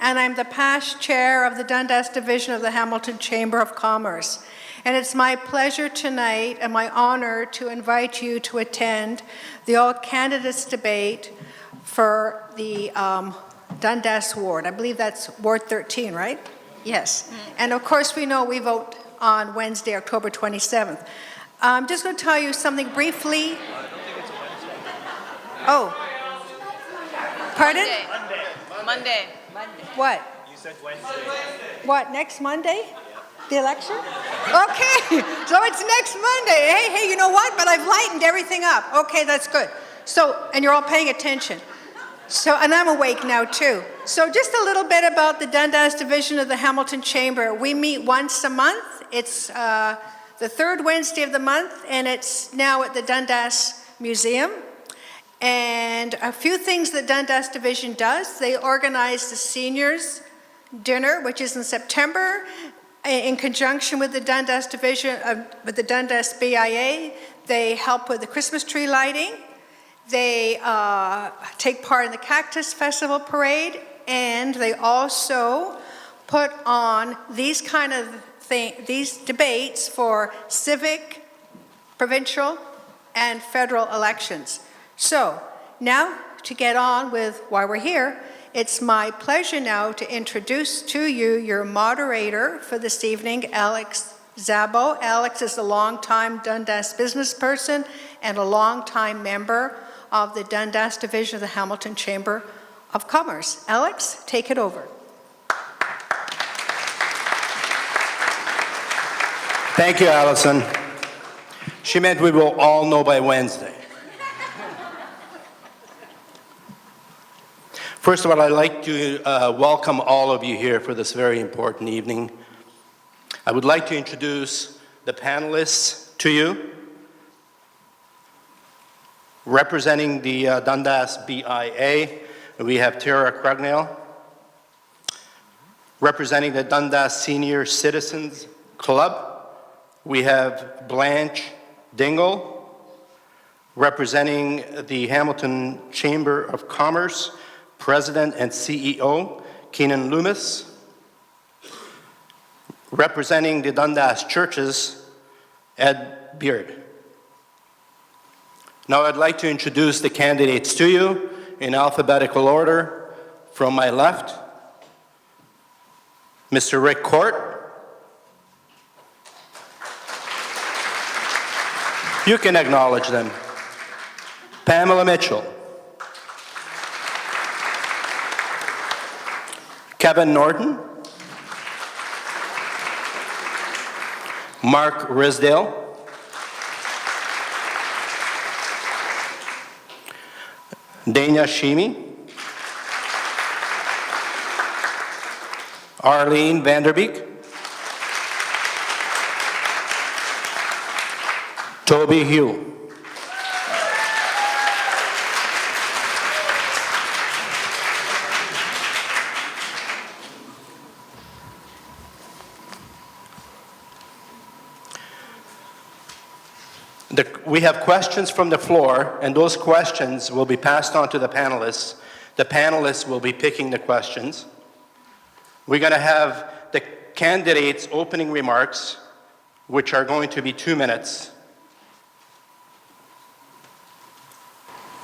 and I'm the past chair of the Dundas Division of the Hamilton Chamber of Commerce. And it's my pleasure tonight and my honor to invite you to attend the All Candidates debate for the Dundas Ward. I believe that's Ward 13, right? Yes. And of course, we know we vote on Wednesday, October 27th. I'm just going to tell you something briefly. Oh. Pardon? Monday. What? You said Wednesday. What, next Monday? The election? Okay, so it's next Monday. Hey, you know what? But I've lightened everything up. Okay, that's good. So, and you're all paying attention. So, and I'm awake now too. So just a little bit about the Dundas Division of the Hamilton Chamber. We meet once a month. It's the third Wednesday of the month, and it's now at the Dundas Museum. And a few things that Dundas Division does. They organize the seniors dinner, which is in September, in conjunction with the Dundas Division, with the Dundas BIA. They help with the Christmas tree lighting. They take part in the Cactus Festival Parade, and they also put on these kind of these debates for civic, provincial, and federal elections. So now to get on with why we're here, it's my pleasure now to introduce to you your moderator for this evening, Alex Szabo. Alex is a longtime Dundas business person and a longtime member of the Dundas Division of the Hamilton Chamber of Commerce. Alex, take it over. Thank you, Allison. She meant we will all know by Wednesday. First of all, I'd like to welcome all of you here for this very important evening. I would like to introduce the panelists to you. Representing the Dundas BIA, we have Tara Crugnell. Representing the Dundas Senior Citizens Club, we have Blanche Dingle. Representing the Hamilton Chamber of Commerce, President and CEO, Keenan Loomis. Representing the Dundas Churches, Ed Beard. Now I'd like to introduce the candidates to you in alphabetical order. From my left, Mr. Rick Court. You can acknowledge them. Pamela Mitchell. Kevin Norton. Mark Risdale. Dana Sheemy. Arlene Vanderbeek. Toby Hugh. We have questions from the floor, and those questions will be passed on to the panelists. The panelists will be picking the questions. We're going to have the candidates' opening remarks, which are going to be 2 minutes.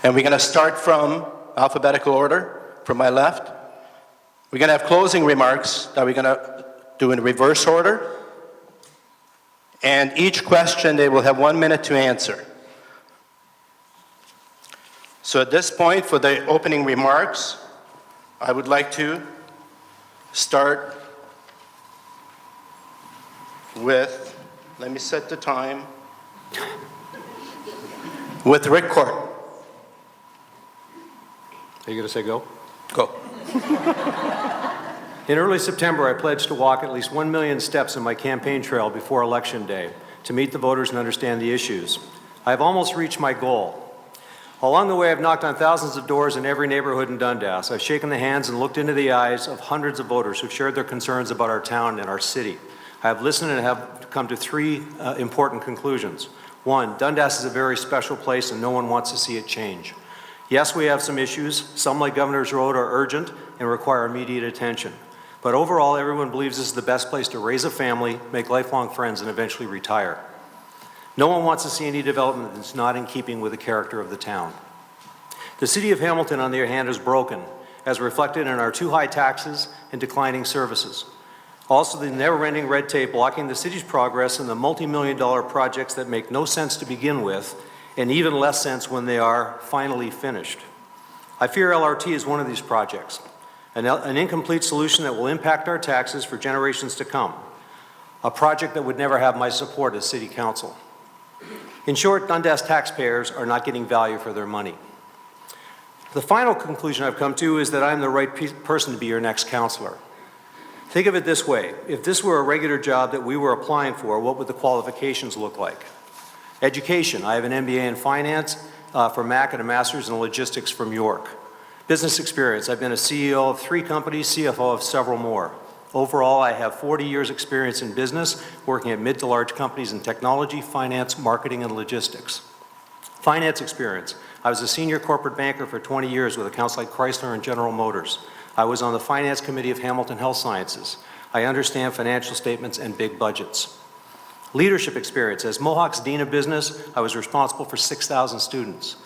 And we're going to start from alphabetical order, from my left. We're going to have closing remarks that we're going to do in reverse order. And each question, they will have 1 minute to answer. So at this point, for the opening remarks, I would like to start with, let me set the time, with Rick Court. Are you going to say go? Go. In early September, I pledged to walk at least 1 million steps in my campaign trail before Election Day to meet the voters and understand the issues. I have almost reached my goal. Along the way, I've knocked on thousands of doors in every neighborhood in Dundas. I've shaken the hands and looked into the eyes of hundreds of voters who've shared their concerns about our town and our city. I have listened and have come to three important conclusions. One, Dundas is a very special place and no one wants to see it change. Yes, we have some issues. Some, like Governor's Road, are urgent and require immediate attention. But overall, everyone believes this is the best place to raise a family, make lifelong friends, and eventually retire. No one wants to see any development that's not in keeping with the character of the town. The City of Hamilton, on the other hand, is broken, as reflected in our too high taxes and declining services. Also, the never-ending red tape blocking the city's progress in the multi-million-dollar projects that make no sense to begin with, and even less sense when they are finally finished. I fear LRT is one of these projects, an incomplete solution that will impact our taxes for generations to come, a project that would never have my support as City Council. In short, Dundas taxpayers are not getting value for their money. The final conclusion I've come to is that I'm the right person to be your next councillor. Think of it this way. If this were a regular job that we were applying for, what would the qualifications look like? Education. I have an MBA in finance from Mac and a master's in logistics from York. Business experience. I've been a CEO of 3 companies, CFO of several more. Overall, I have 40 years experience in business, working at mid to large companies in technology, finance, marketing, and logistics. Finance experience. I was a senior corporate banker for 20 years with accounts like Chrysler and General Motors. I was on the finance committee of Hamilton Health Sciences. I understand financial statements and big budgets. Leadership experience. As Mohawk's Dean of Business, I was responsible for 6,000 students.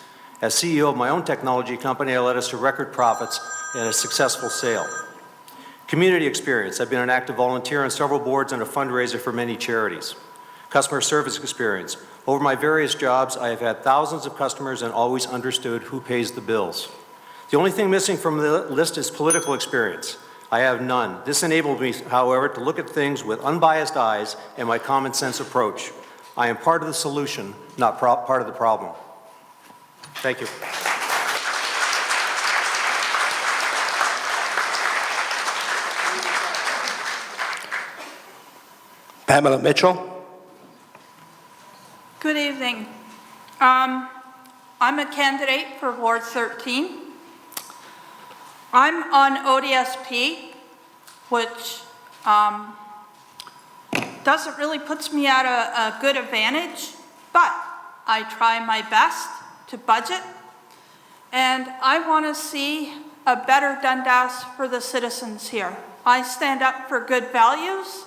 As CEO of my own technology company, I led us to record profits and a successful sale. Community experience. I've been an active volunteer on several boards and a fundraiser for many charities. Customer service experience. Over my various jobs, I have had thousands of customers and always understood who pays the bills. The only thing missing from the list is political experience. I have none. This enabled me, however, to look at things with unbiased eyes and my common sense approach. I am part of the solution, not part of the problem. Thank you. Pamela Mitchell. Good evening. I'm a candidate for Ward 13. I'm on ODSP, which doesn't really puts me at a good advantage, but I try my best to budget, and I want to see a better Dundas for the citizens here. I stand up for good values.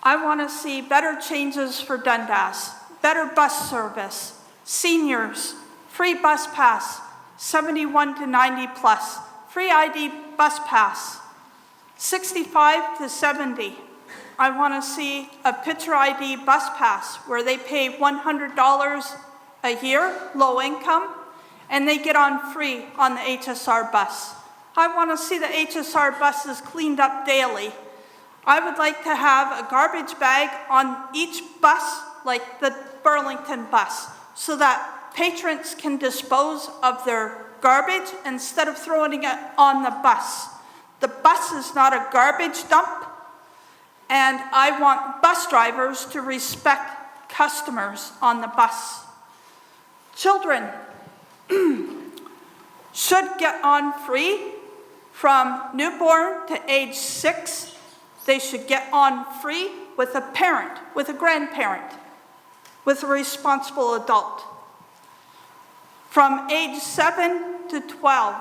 I want to see better changes for Dundas, better bus service, seniors, free bus pass, 71 to 90 plus, free ID bus pass, 65 to 70. I want to see a picture ID bus pass where they pay $100 a year, low income, and they get on free on the HSR bus. I want to see the HSR buses cleaned up daily. I would like to have a garbage bag on each bus, like the Burlington bus, so that patrons can dispose of their garbage instead of throwing it on the bus. The bus is not a garbage dump, and I want bus drivers to respect customers on the bus. Children should get on free from newborn to age 6. They should get on free with a parent, with a grandparent, with a responsible adult. From age 7 to 12,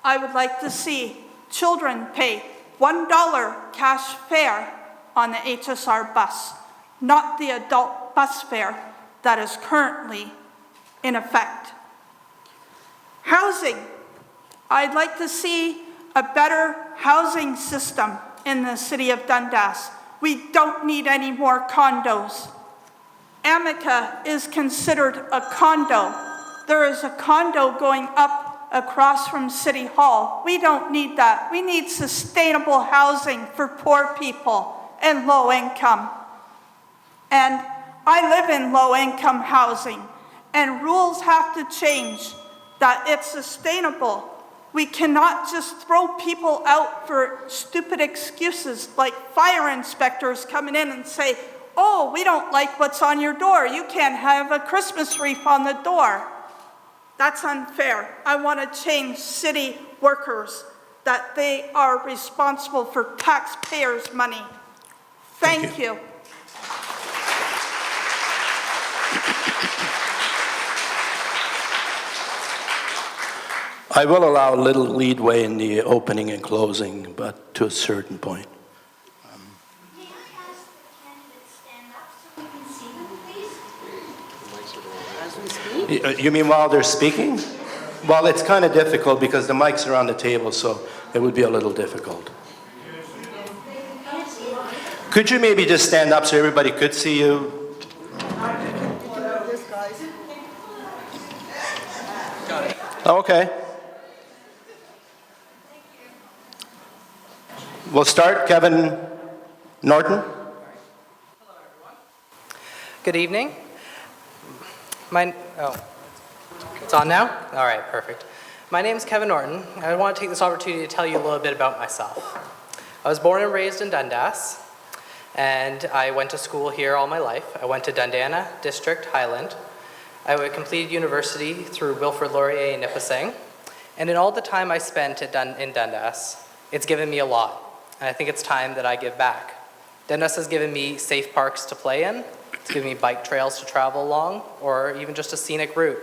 I would like to see children pay $1 cash fare on the HSR bus, not the adult bus fare that is currently in effect. Housing. I'd like to see a better housing system in the city of Dundas. We don't need any more condos. Amica is considered a condo. There is a condo going up across from City Hall. We don't need that. We need sustainable housing for poor people and low income. And I live in low income housing, and rules have to change that it's sustainable. We cannot just throw people out for stupid excuses like fire inspectors coming in and say, oh, we don't like what's on your door. You can't have a Christmas wreath on the door. That's unfair. I want to change city workers, that they are responsible for taxpayers' money. Thank you. I will allow a little leadway in the opening and closing, but to a certain point. May I ask the candidates stand up so we can see them, please? You mean while they're speaking? Well, it's kind of difficult because the mics are on the table, so it would be a little difficult. Could you maybe just stand up so everybody could see you? Okay. We'll start. Kevin Norton. Good evening. It's on now? All right, perfect. My name is Kevin Norton. I want to take this opportunity to tell you a little bit about myself. I was born and raised in Dundas, and I went to school here all my life. I went to Dundana District, Highland. I completed university through Wilfrid Laurier in Nipissing, and in all the time I spent in Dundas, it's given me a lot, and I think it's time that I give back. Dundas has given me safe parks to play in, it's given me bike trails to travel along, or even just a scenic route.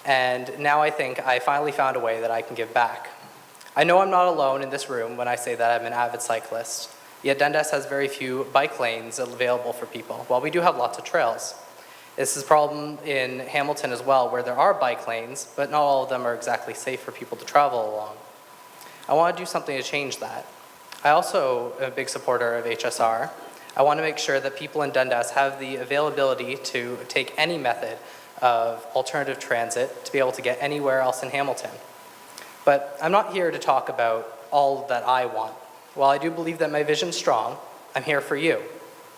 And now I think I finally found a way that I can give back. I know I'm not alone in this room when I say that I'm an avid cyclist, yet Dundas has very few bike lanes available for people, while we do have lots of trails. This is a problem in Hamilton as well, where there are bike lanes, but not all of them are exactly safe for people to travel along. I want to do something to change that. I also am a big supporter of HSR. I want to make sure that people in Dundas have the availability to take any method of alternative transit to be able to get anywhere else in Hamilton. But I'm not here to talk about all that I want. While I do believe that my vision's strong, I'm here for you.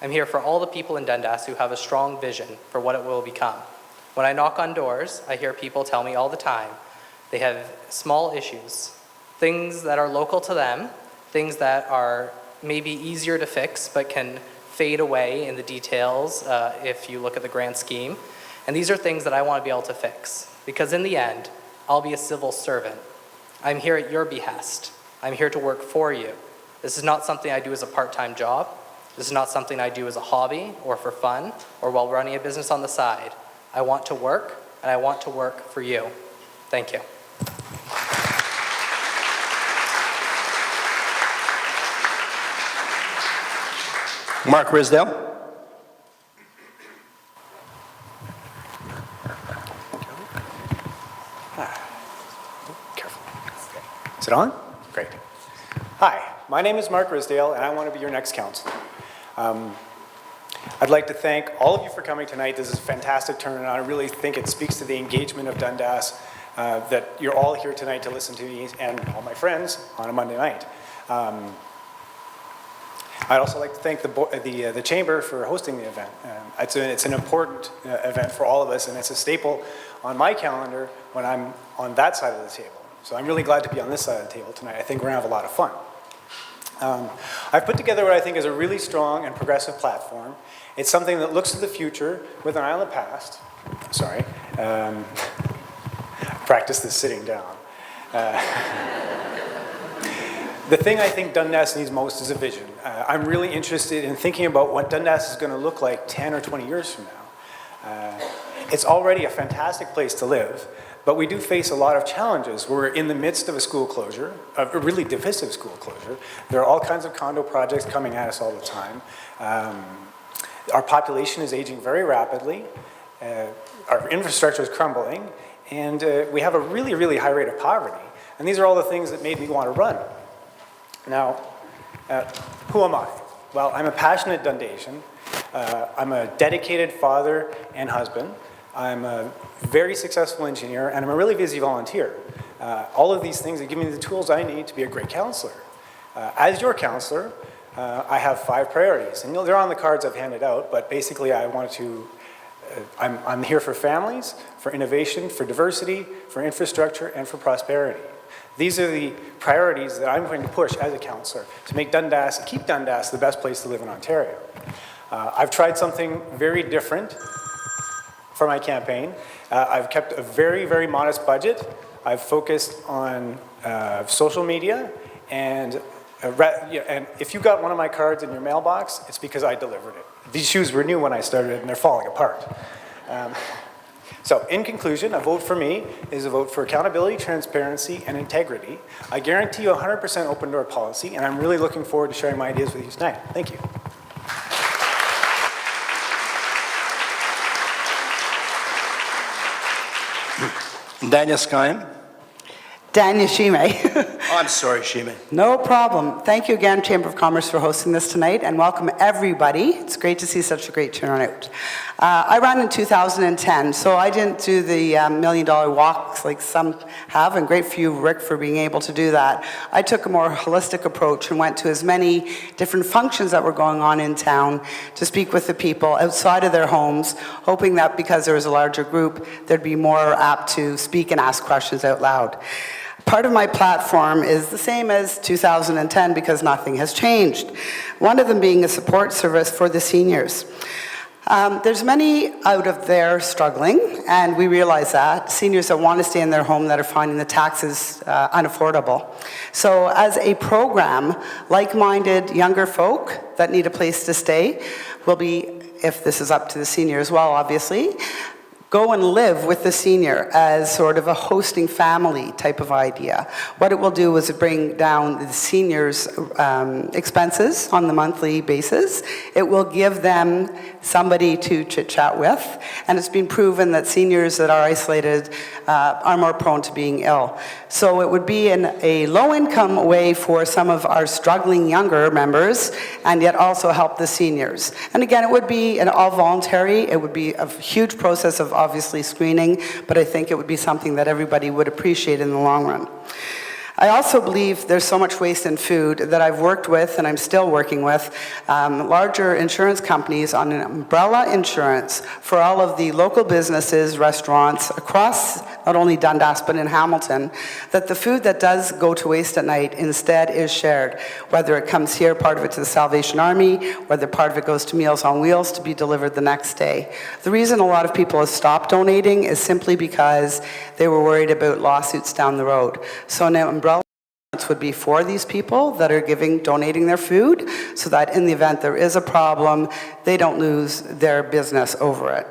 I'm here for all the people in Dundas who have a strong vision for what it will become. When I knock on doors, I hear people tell me all the time they have small issues, things that are local to them, things that are maybe easier to fix but can fade away in the details if you look at the grand scheme. And these are things that I want to be able to fix, because in the end, I'll be a civil servant. I'm here at your behest. I'm here to work for you. This is not something I do as a part-time job. This is not something I do as a hobby or for fun or while running a business on the side. I want to work, and I want to work for you. Thank you. Mark Risdale. Is it on? Great. Hi, my name is Mark Risdale, and I want to be your next counselor. I'd like to thank all of you for coming tonight. This is a fantastic turnout. I really think it speaks to the engagement of Dundas that you're all here tonight to listen to me and all my friends on a Monday night. I'd also like to thank the Chamber for hosting the event. It's an important event for all of us, and it's a staple on my calendar when I'm on that side of the table. So I'm really glad to be on this side of the table tonight. I think we're going to have a lot of fun. I've put together what I think is a really strong and progressive platform. It's something that looks to the future with an eye on the past. Sorry. Practice this sitting down. The thing I think Dundas needs most is a vision. I'm really interested in thinking about what Dundas is going to look like 10 or 20 years from now. It's already a fantastic place to live, but we do face a lot of challenges. We're in the midst of a school closure, a really divisive school closure. There are all kinds of condo projects coming at us all the time. Our population is aging very rapidly. Our infrastructure is crumbling, and we have a really, really high rate of poverty. And these are all the things that made me want to run. Now, who am I? Well, I'm a passionate Dundasian. I'm a dedicated father and husband. I'm a very successful engineer, and I'm a really busy volunteer. All of these things have given me the tools I need to be a great counselor. As your counselor, I have 5 priorities, and they're on the cards I've handed out, but basically I'm here for families, for innovation, for diversity, for infrastructure, and for prosperity. These are the priorities that I'm going to push as a counselor to make Dundas, keep Dundas the best place to live in Ontario. I've tried something very different for my campaign. I've kept a very, very modest budget. I've focused on social media, and if you got one of my cards in your mailbox, it's because I delivered it. These shoes were new when I started, and they're falling apart. So, in conclusion, a vote for me is a vote for accountability, transparency, and integrity. I guarantee you a 100% open door policy, and I'm really looking forward to sharing my ideas with you tonight. Thank you. Daniel Skyme. Dania Shime. Oh, I'm sorry, Shime. No problem. Thank you again, Chamber of Commerce, for hosting this tonight, and welcome everybody. It's great to see such a great turnout. I ran in 2010, so I didn't do the $1 million walks like some have, and great for you, Rick, for being able to do that. I took a more holistic approach and went to as many different functions that were going on in town to speak with the people outside of their homes, hoping that because there was a larger group, they'd be more apt to speak and ask questions out loud. Part of my platform is the same as 2010 because nothing has changed. One of them being a support service for the seniors. There's many out of there struggling, and we realize that. Seniors that want to stay in their home that are finding the taxes unaffordable. So as a program, like-minded younger folk that need a place to stay will be, if this is up to the senior as well, obviously, go and live with the senior as sort of a hosting family type of idea. What it will do is bring down the seniors' expenses on the monthly basis. It will give them somebody to chit-chat with, and it's been proven that seniors that are isolated are more prone to being ill. So it would be in a low-income way for some of our struggling younger members, and yet also help the seniors. And again, it would be an all voluntary. It would be a huge process of obviously screening, but I think it would be something that everybody would appreciate in the long run. I also believe there's so much waste in food that I've worked with, and I'm still working with, larger insurance companies on an umbrella insurance for all of the local businesses, restaurants across not only Dundas but in Hamilton, that the food that does go to waste at night instead is shared, whether it comes here, part of it to the Salvation Army, whether part of it goes to Meals on Wheels to be delivered the next day. The reason a lot of people have stopped donating is simply because they were worried about lawsuits down the road. So now umbrella would be for these people that are donating their food, so that in the event there is a problem, they don't lose their business over it.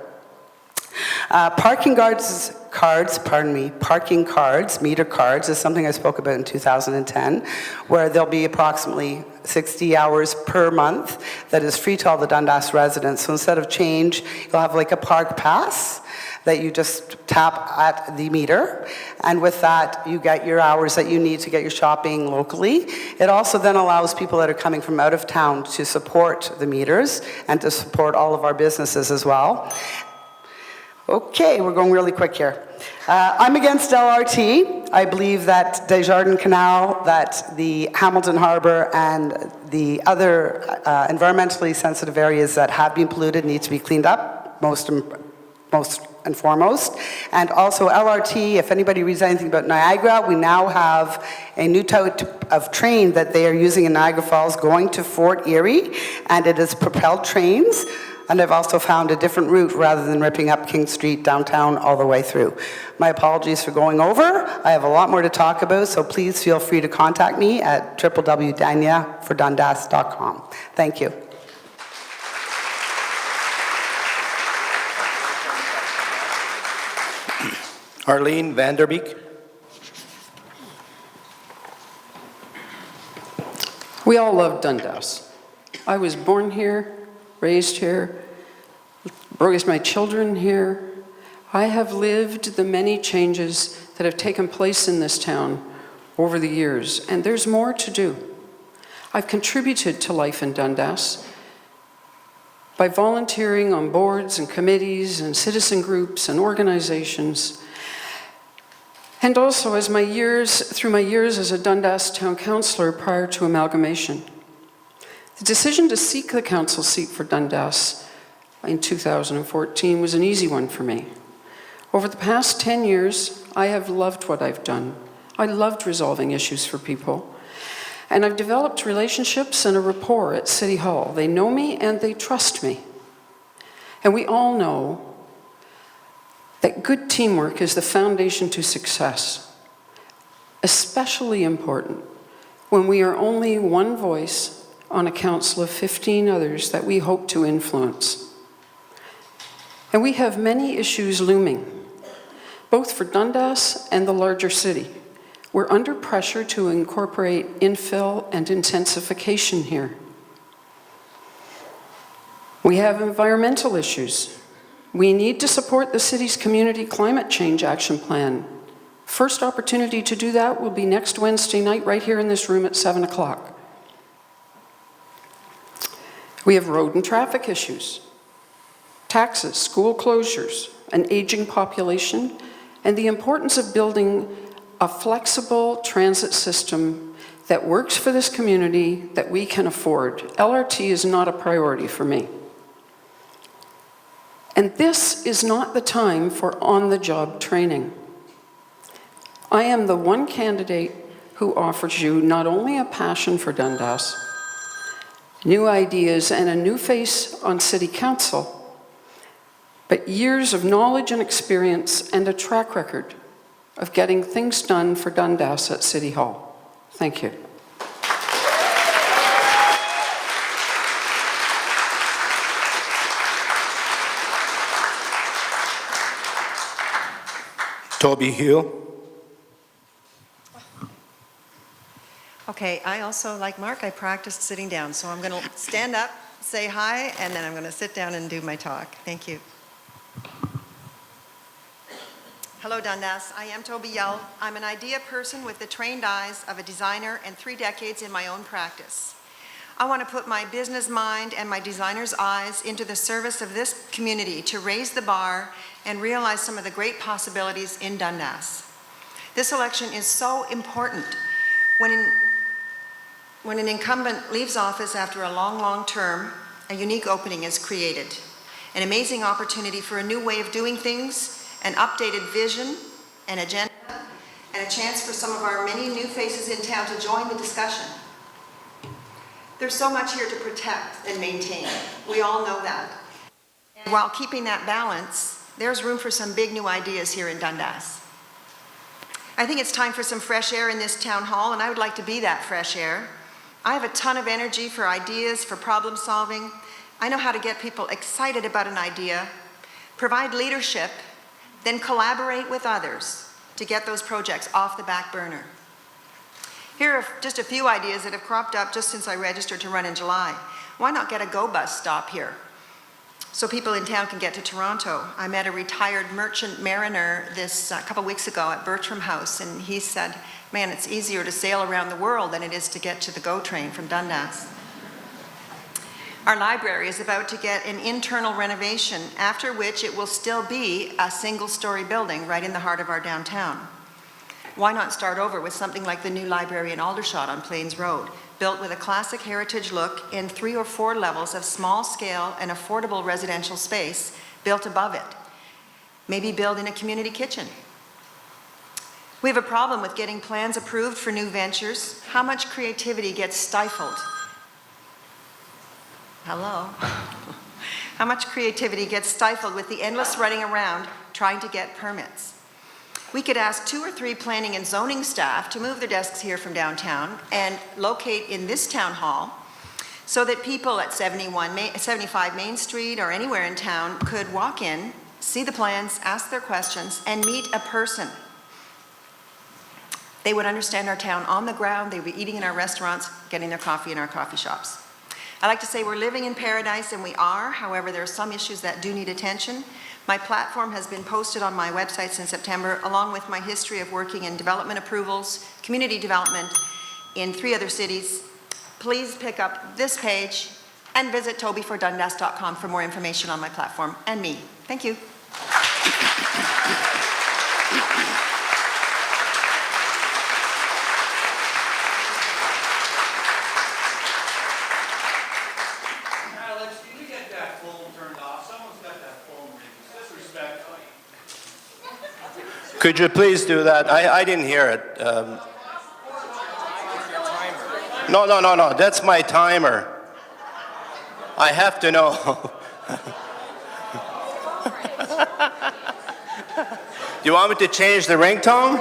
Parking cards, meter cards, is something I spoke about in 2010, where there'll be approximately 60 hours per month that is free to all the Dundas residents. So instead of change, you'll have like a park pass that you just tap at the meter, and with that you get your hours that you need to get your shopping locally. It also then allows people that are coming from out of town to support the meters and to support all of our businesses as well. Okay, we're going really quick here. I'm against LRT. I believe that Desjardins Canal, that the Hamilton Harbour and the other environmentally sensitive areas that have been polluted need to be cleaned up, most and foremost. And also LRT, if anybody reads anything about Niagara, we now have a new type of train that they are using in Niagara Falls going to Fort Erie, and it is propelled trains. And I've also found a different route rather than ripping up King Street downtown all the way through. My apologies for going over. I have a lot more to talk about, so please feel free to contact me at www.daniafordundas.com. Thank you. Arlene Vanderbeek. We all love Dundas. I was born here, raised here, raised my children here. I have lived the many changes that have taken place in this town over the years, and there's more to do. I've contributed to life in Dundas by volunteering on boards and committees and citizen groups and organizations, and also through my years as a Dundas Town Councillor prior to amalgamation. The decision to seek the council seat for Dundas in 2014 was an easy one for me. Over the past 10 years, I have loved what I've done. I loved resolving issues for people. And I've developed relationships and a rapport at City Hall. They know me and they trust me. And we all know that good teamwork is the foundation to success, especially important when we are only one voice on a council of 15 others that we hope to influence. And we have many issues looming, both for Dundas and the larger city. We're under pressure to incorporate infill and intensification here. We have environmental issues. We need to support the city's community climate change action plan. First opportunity to do that will be next Wednesday night right here in this room at 7 o'clock. We have road and traffic issues, taxes, school closures, an aging population, and the importance of building a flexible transit system that works for this community that we can afford. LRT is not a priority for me. And this is not the time for on-the-job training. I am the one candidate who offers you not only a passion for Dundas, new ideas and a new face on City Council, but years of knowledge and experience and a track record of getting things done for Dundas at City Hall. Thank you. Toby Hill. Okay, I also, like Mark, I practiced sitting down, so I'm going to stand up, say hi, and then I'm going to sit down and do my talk. Thank you. Hello, Dundas. I am Toby Yell. I'm an idea person with the trained eyes of a designer and 3 decades in my own practice. I want to put my business mind and my designer's eyes into the service of this community to raise the bar and realize some of the great possibilities in Dundas. This election is so important. When an incumbent leaves office after a long, long term, a unique opening is created. An amazing opportunity for a new way of doing things, an updated vision, an agenda, and a chance for some of our many new faces in town to join the discussion. There's so much here to protect and maintain. We all know that. And while keeping that balance, there's room for some big new ideas here in Dundas. I think it's time for some fresh air in this town hall, and I would like to be that fresh air. I have a ton of energy for ideas, for problem solving. I know how to get people excited about an idea, provide leadership, then collaborate with others to get those projects off the back burner. Here are just a few ideas that have cropped up just since I registered to run in July. Why not get a GO bus stop here so people in town can get to Toronto? I met a retired merchant mariner this couple weeks ago at Bertram House, and he said, man, it's easier to sail around the world than it is to get to the GO train from Dundas. Our library is about to get an internal renovation, after which it will still be a single-story building right in the heart of our downtown. Why not start over with something like the new library in Aldershot on Plains Road, built with a classic heritage look in 3 or 4 levels of small-scale and affordable residential space built above it. Maybe build in a community kitchen. We have a problem with getting plans approved for new ventures. How much creativity gets stifled? Hello? How much creativity gets stifled with the endless running around trying to get permits? We could ask 2 or 3 planning and zoning staff to move their desks here from downtown and locate in this town hall so that people at 75 Main Street or anywhere in town could walk in, see the plans, ask their questions, and meet a person. They would understand our town on the ground. They'd be eating in our restaurants, getting their coffee in our coffee shops. I like to say we're living in paradise, and we are. However, there are some issues that do need attention. My platform has been posted on my website since September, along with my history of working in development approvals, community development in 3 other cities. Please pick up this page and visit tobyfordundas.com for more information on my platform and me. Thank you. Could you please do that? I didn't hear it. No. That's my timer. I have to know. Do you want me to change the ringtone?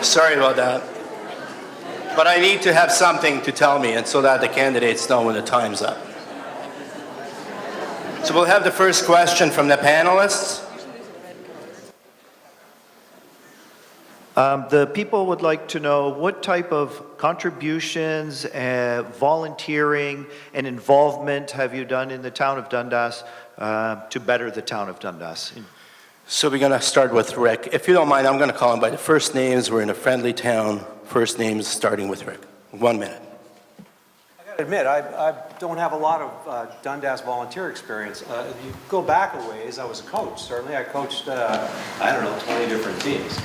Sorry about that. But I need to have something to tell me, and so that the candidates know when the time's up. So we'll have the first question from the panelists. The people would like to know what type of contributions, volunteering, and involvement have you done in the town of Dundas to better the town of Dundas? So we're going to start with Rick. If you don't mind, I'm going to call him by the first names. We're in a friendly town. First names starting with Rick. 1 minute. I gotta admit, I don't have a lot of Dundas volunteer experience. You go back a ways, I was a coach, certainly. I coached, 20 different teams.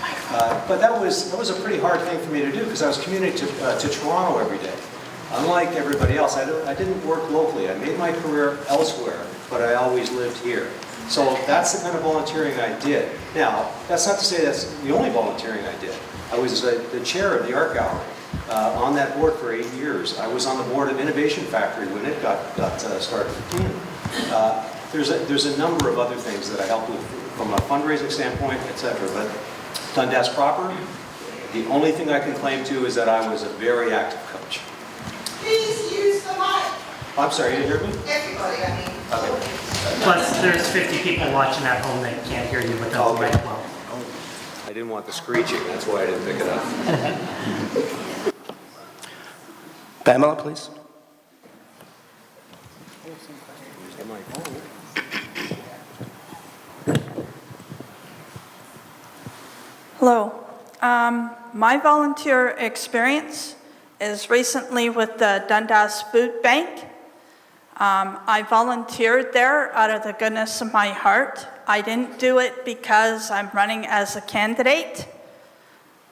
But that was a pretty hard thing for me to do because I was commuting to Toronto every day. Unlike everybody else, I didn't work locally. I made my career elsewhere, but I always lived here. So that's the kind of volunteering I did. Now, that's not to say that's the only volunteering I did. I was the chair of the art gallery. On that board for 8 years. I was on the board of Innovation Factory when it got started. There's a number of other things that I helped with from a fundraising standpoint, etc. But Dundas proper, the only thing I can claim to is that I was a very active coach. Please use the mic. I'm sorry, you didn't hear me? Everybody, I mean. Okay. Plus, there's 50 people watching at home that can't hear you without the mic well. I didn't want the screeching, that's why I didn't pick it up. Pamela, please. Hello. My volunteer experience is recently with the Dundas Food Bank. I volunteered there out of the goodness of my heart. I didn't do it because I'm running as a candidate.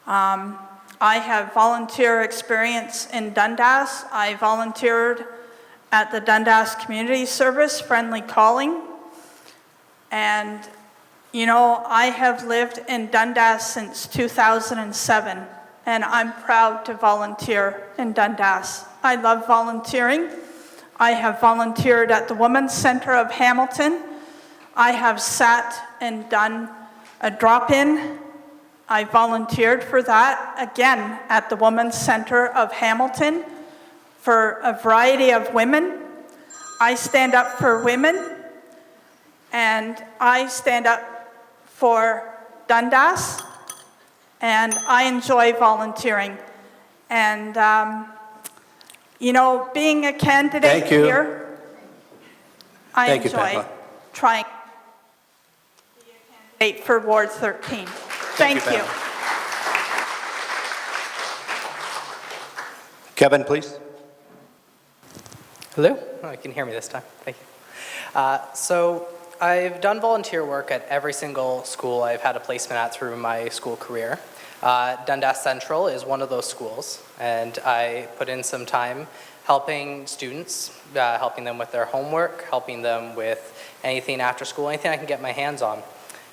I have volunteer experience in Dundas. I volunteered at the Dundas Community Service, Friendly Calling. And, you know, I have lived in Dundas since 2007, and I'm proud to volunteer in Dundas. I love volunteering. I have volunteered at the Women's Center of Hamilton. I have sat and done a drop-in. I volunteered for that, again, at the Women's Center of Hamilton for a variety of women. I stand up for women, and I stand up for Dundas, and I enjoy volunteering. And, you know, being a candidate here, I enjoy trying to be a candidate for Ward 13. Thank you. Kevin, please. Hello? Oh, you can hear me this time. Thank you. So I've done volunteer work at every single school I've had a placement at through my school career. Dundas Central is one of those schools, and I put in some time helping students, helping them with their homework, helping them with anything after school, anything I can get my hands on.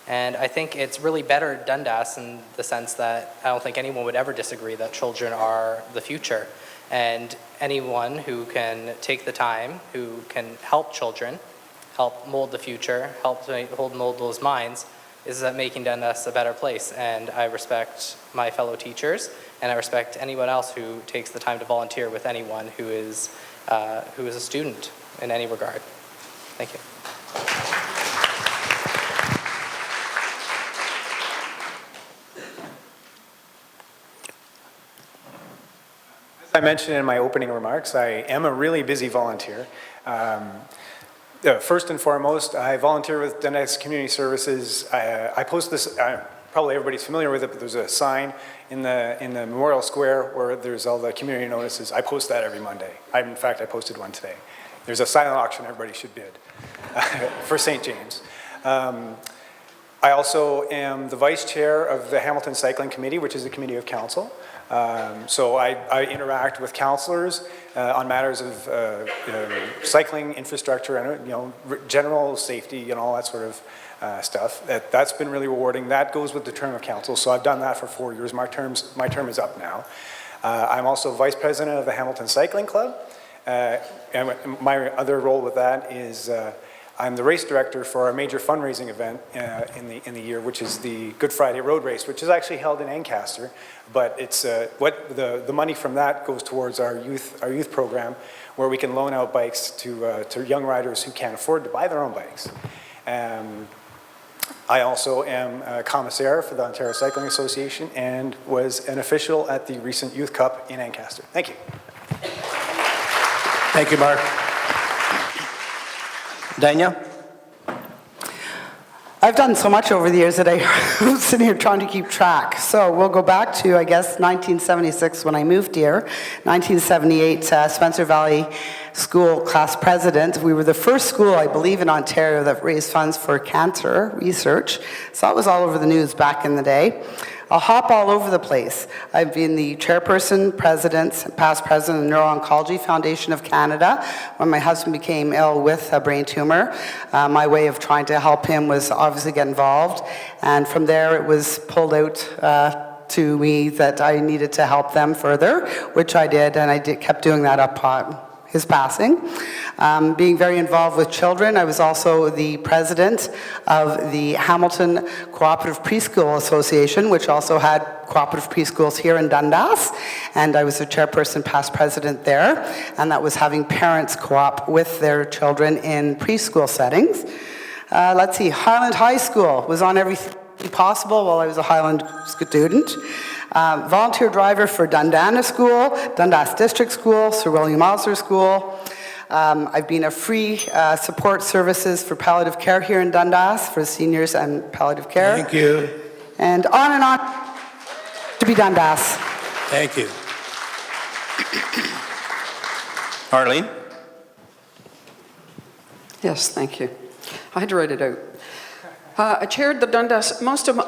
And I think it's really better Dundas in the sense that I don't think anyone would ever disagree that children are the future. And anyone who can take the time, who can help children, help mold the future, help mold those minds, is making Dundas a better place. And I respect my fellow teachers, and I respect anyone else who takes the time to volunteer with anyone who is a student in any regard. Thank you. As I mentioned in my opening remarks, I am a really busy volunteer. First and foremost, I volunteer with Dundas Community Services. I post this, probably everybody's familiar with it, but there's a sign in the Memorial Square where there's all the community notices. I post that every Monday. In fact, I posted one today. There's a silent auction, everybody should bid, for St. James. I also am the vice chair of the Hamilton Cycling Committee, which is a committee of council. So I interact with councillors on matters of cycling infrastructure and general safety and all that sort of stuff. That's been really rewarding. That goes with the term of council. So I've done that for 4 years. My term is up now. I'm also vice president of the Hamilton Cycling Club. And my other role with that is I'm the race director for our major fundraising event in the year, which is the Good Friday Road Race, which is actually held in Ancaster. But it's what the money from that goes towards our youth program, where we can loan out bikes to young riders who can't afford to buy their own bikes. I also am a commissaire for the Ontario Cycling Association and was an official at the recent Youth Cup in Ancaster. Thank you. Thank you, Mark. Dania? I've done so much over the years that I'm sitting here trying to keep track. So we'll go back to, I guess, 1976 when I moved here. 1978, Spencer Valley School class president. We were the first school, I believe, in Ontario that raised funds for cancer research. So that was all over the news back in the day. I'll hop all over the place. I've been the chairperson, past president of the Neuro-Oncology Foundation of Canada when my husband became ill with a brain tumor. My way of trying to help him was obviously get involved, and from there it was pulled out to me that I needed to help them further, which I did, and I kept doing that upon his passing. Being very involved with children, I was also the president of the Hamilton Cooperative Preschool Association, which also had cooperative preschools here in Dundas, and I was the chairperson, past president there, and that was having parents co-op with their children in preschool settings. Let's see, Highland High School was on everything possible while I was a Highland student. Volunteer driver for Dundana School, Dundas District School, Sir William Osler School. I've been a free support services for palliative care here in Dundas for seniors and palliative care. Thank you. And on to be Dundas. Thank you. Arlene? Yes, thank you. I had to write it out. I chaired the Dundas,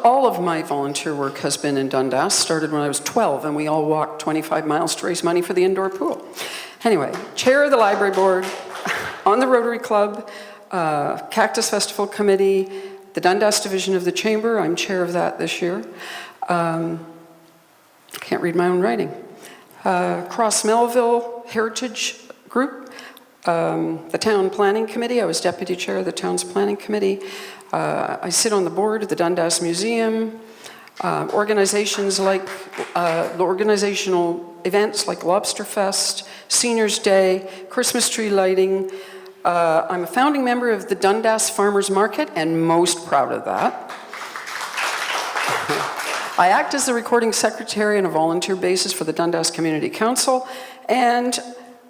all of my volunteer work has been in Dundas, started when I was 12 and we all walked 25 miles to raise money for the indoor pool. Anyway, chair of the library board, on the Rotary Club, Cactus Festival Committee, the Dundas Division of the Chamber, I'm chair of that this year. Can't read my own writing. Cross Melville Heritage Group, the Town Planning Committee, I was deputy chair of the Town's Planning Committee. I sit on the board of the Dundas Museum, organizations like, organizational events like Lobster Fest, Seniors Day, Christmas tree lighting. I'm a founding member of the Dundas Farmers Market and most proud of that. I act as the recording secretary on a volunteer basis for the Dundas Community Council, and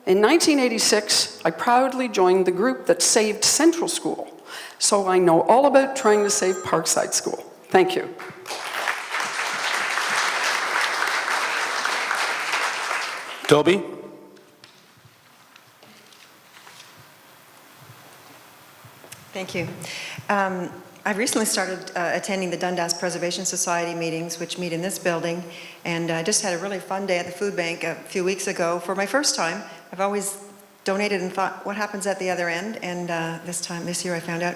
in 1986, I proudly joined the group that saved Central School. So I know all about trying to save Parkside School. Thank you. Toby? Thank you. I recently started attending the Dundas Preservation Society meetings, which meet in this building, and I just had a really fun day at the food bank a few weeks ago. For my first time, I've always donated and thought, what happens at the other end? And this year I found out.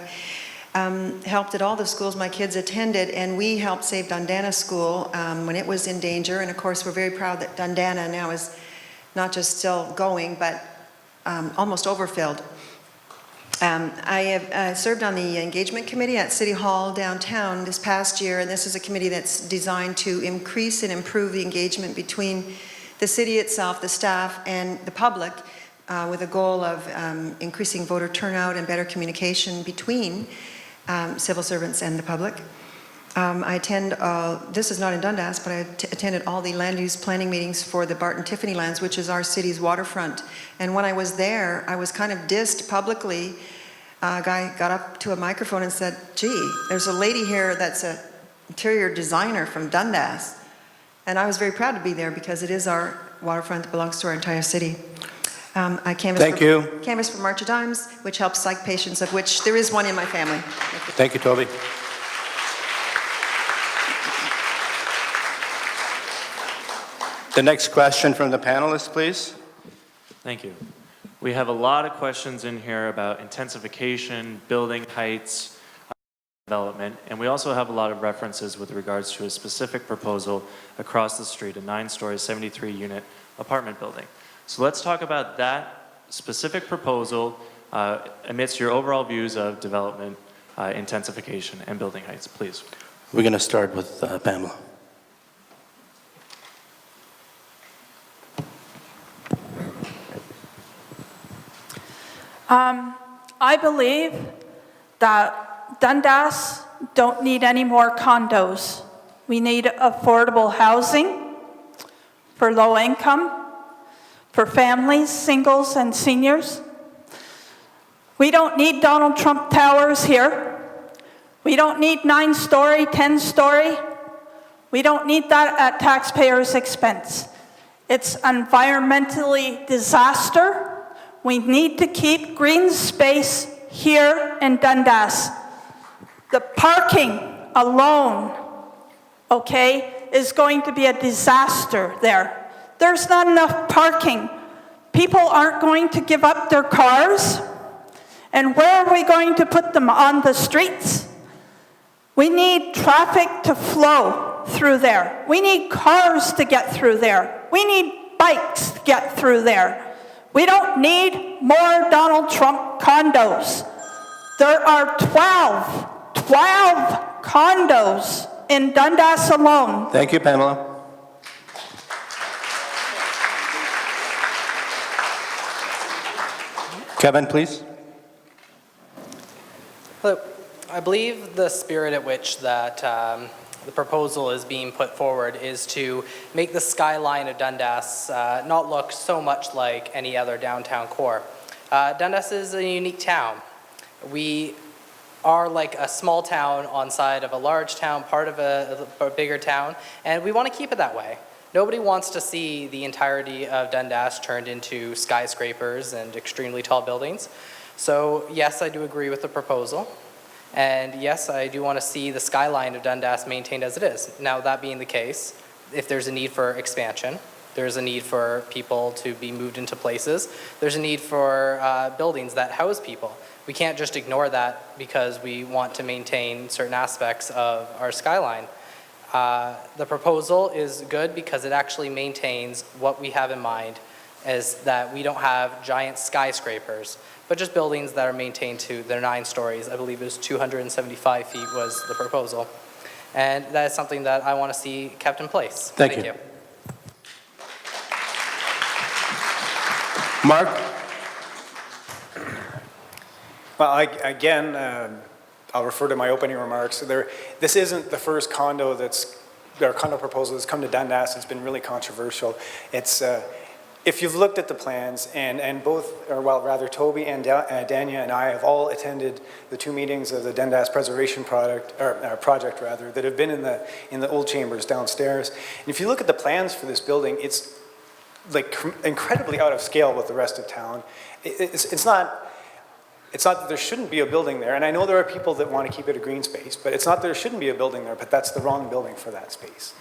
Helped at all the schools my kids attended, and we helped save Dundana School when it was in danger. And of course, we're very proud that Dundana now is not just still going, but almost overfilled. I have served on the engagement committee at City Hall downtown this past year, and this is a committee that's designed to increase and improve the engagement between the city itself, the staff, and the public, with a goal of increasing voter turnout and better communication between civil servants and the public. I attend, this is not in Dundas, but I attended all the land use planning meetings for the Barton Tiffany lands, which is our city's waterfront. And when I was there, I was kind of dissed publicly. A guy got up to a microphone and said, gee, there's a lady here that's an interior designer from Dundas. And I was very proud to be there because it is our waterfront that belongs to our entire city. I canvass for March of Dimes, which helps psych patients, of which there is one in my family. Thank you, Toby. The next question from the panelists, please. Thank you. We have a lot of questions in here about intensification, building heights, development, and we also have a lot of references with regards to a specific proposal across the street, a 9-story, 73-unit apartment building. So let's talk about that specific proposal amidst your overall views of development, intensification, and building heights, please. We're going to start with Pamela. I believe that Dundas don't need any more condos. We need affordable housing for low income, for families, singles, and seniors. We don't need Donald Trump towers here. We don't need 9-story, 10-story. We don't need that at taxpayers' expense. It's environmentally disaster. We need to keep green space here in Dundas. The parking alone, okay, is going to be a disaster there. There's not enough parking. People aren't going to give up their cars. And where are we going to put them? On the streets? We need traffic to flow through there. We need cars to get through there. We need bikes to get through there. We don't need more Donald Trump condos. There are 12 condos in Dundas alone. Thank you, Pamela. Kevin, please. Hello. I believe the spirit at which that the proposal is being put forward is to make the skyline of Dundas not look so much like any other downtown core. Dundas is a unique town. We are like a small town on side of a large town, part of a bigger town, and we want to keep it that way. Nobody wants to see the entirety of Dundas turned into skyscrapers and extremely tall buildings. So yes, I do agree with the proposal. And yes, I do want to see the skyline of Dundas maintained as it is. Now, that being the case, if there's a need for expansion, there's a need for people to be moved into places, there's a need for buildings that house people. We can't just ignore that because we want to maintain certain aspects of our skyline. The proposal is good because it actually maintains what we have in mind, is that we don't have giant skyscrapers, but just buildings that are maintained to their 9 stories. I believe it was 275 feet was the proposal. And that is something that I want to see kept in place. Thank you. Mark? Well, again, I'll refer to my opening remarks. This isn't the first condo proposal that's come to Dundas. It's been really controversial. It's if you've looked at the plans, and both, or well, rather Toby and Dania and I have all attended the 2 meetings of the Dundas Preservation project that have been in the old chambers downstairs. And if you look at the plans for this building, it's like incredibly out of scale with the rest of town. It's not that there shouldn't be a building there, and I know there are people that want to keep it a green space, but it's not that there shouldn't be a building there, but that's the wrong building for that space.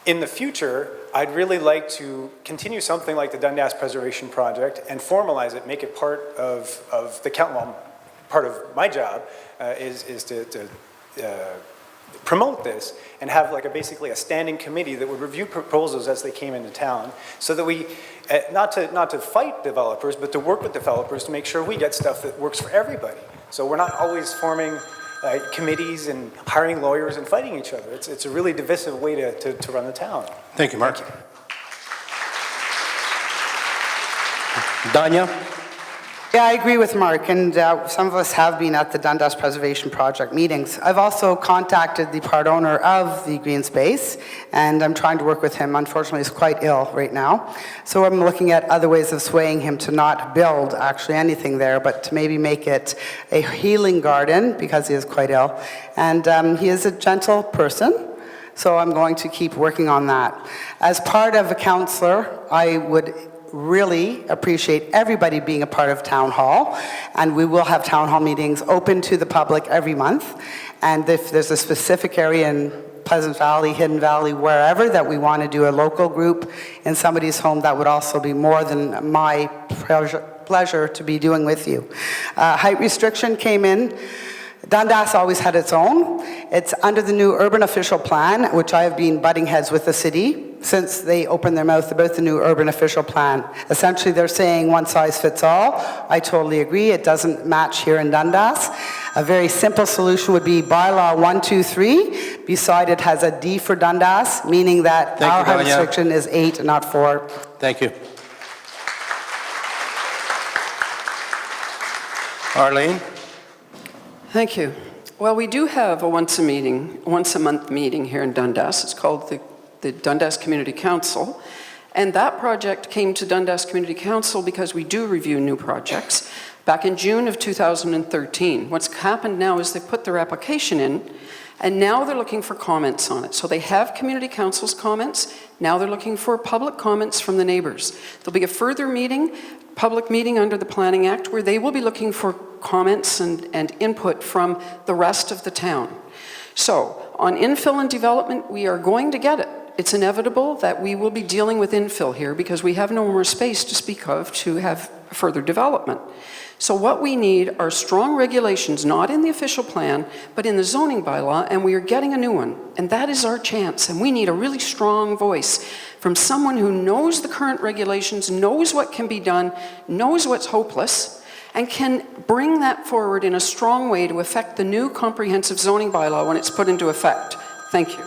In the future, I'd really like to continue something like the Dundas Preservation Project and formalize it, make it part of the count. Well, part of my job is to promote this and have like basically a standing committee that would review proposals as they came into town, so that we not to fight developers, but to work with developers to make sure we get stuff that works for everybody. So we're not always forming committees and hiring lawyers and fighting each other. It's a really divisive way to run the town. Thank you, Mark. Danya? Yeah, I agree with Mark, and some of us have been at the Dundas Preservation Project meetings. I've also contacted the part owner of the green space, and I'm trying to work with him. Unfortunately, he's quite ill right now. So I'm looking at other ways of swaying him to not build actually anything there, but to maybe make it a healing garden, because he is quite ill. And he is a gentle person, so I'm going to keep working on that. As part of a councillor, I would really appreciate everybody being a part of Town Hall, and we will have Town Hall meetings open to the public every month. And if there's a specific area in Pleasant Valley, Hidden Valley, wherever that we want to do a local group in somebody's home, that would also be more than my pleasure to be doing with you. Height restriction came in. Dundas always had its own. It's under the new urban official plan, which I have been butting heads with the city since they opened their mouth about the new urban official plan. Essentially, they're saying one size fits all. I totally agree. It doesn't match here in Dundas. A very simple solution would be bylaw 123. Beside it has a D for Dundas, meaning that Thank our you, height Danya. restriction is 8 and not 4. Thank you. Arlene? Thank you. Well, we do have a once a month meeting here in Dundas. It's called the Dundas Community Council. And that project came to Dundas Community Council because we do review new projects. Back in June of 2013, what's happened now is they put their application in, and now they're looking for comments on it. So they have community council's comments. Now they're looking for public comments from the neighbors. There'll be a further meeting, public meeting under the Planning Act, where they will be looking for comments and input from the rest of the town. So on infill and development, we are going to get it. It's inevitable that we will be dealing with infill here because we have no more space to speak of to have further development. So what we need are strong regulations, not in the official plan, but in the zoning bylaw, and we are getting a new one. And that is our chance, and we need a really strong voice from someone who knows the current regulations, knows what can be done, knows what's hopeless, and can bring that forward in a strong way to affect the new comprehensive zoning bylaw when it's put into effect. Thank you.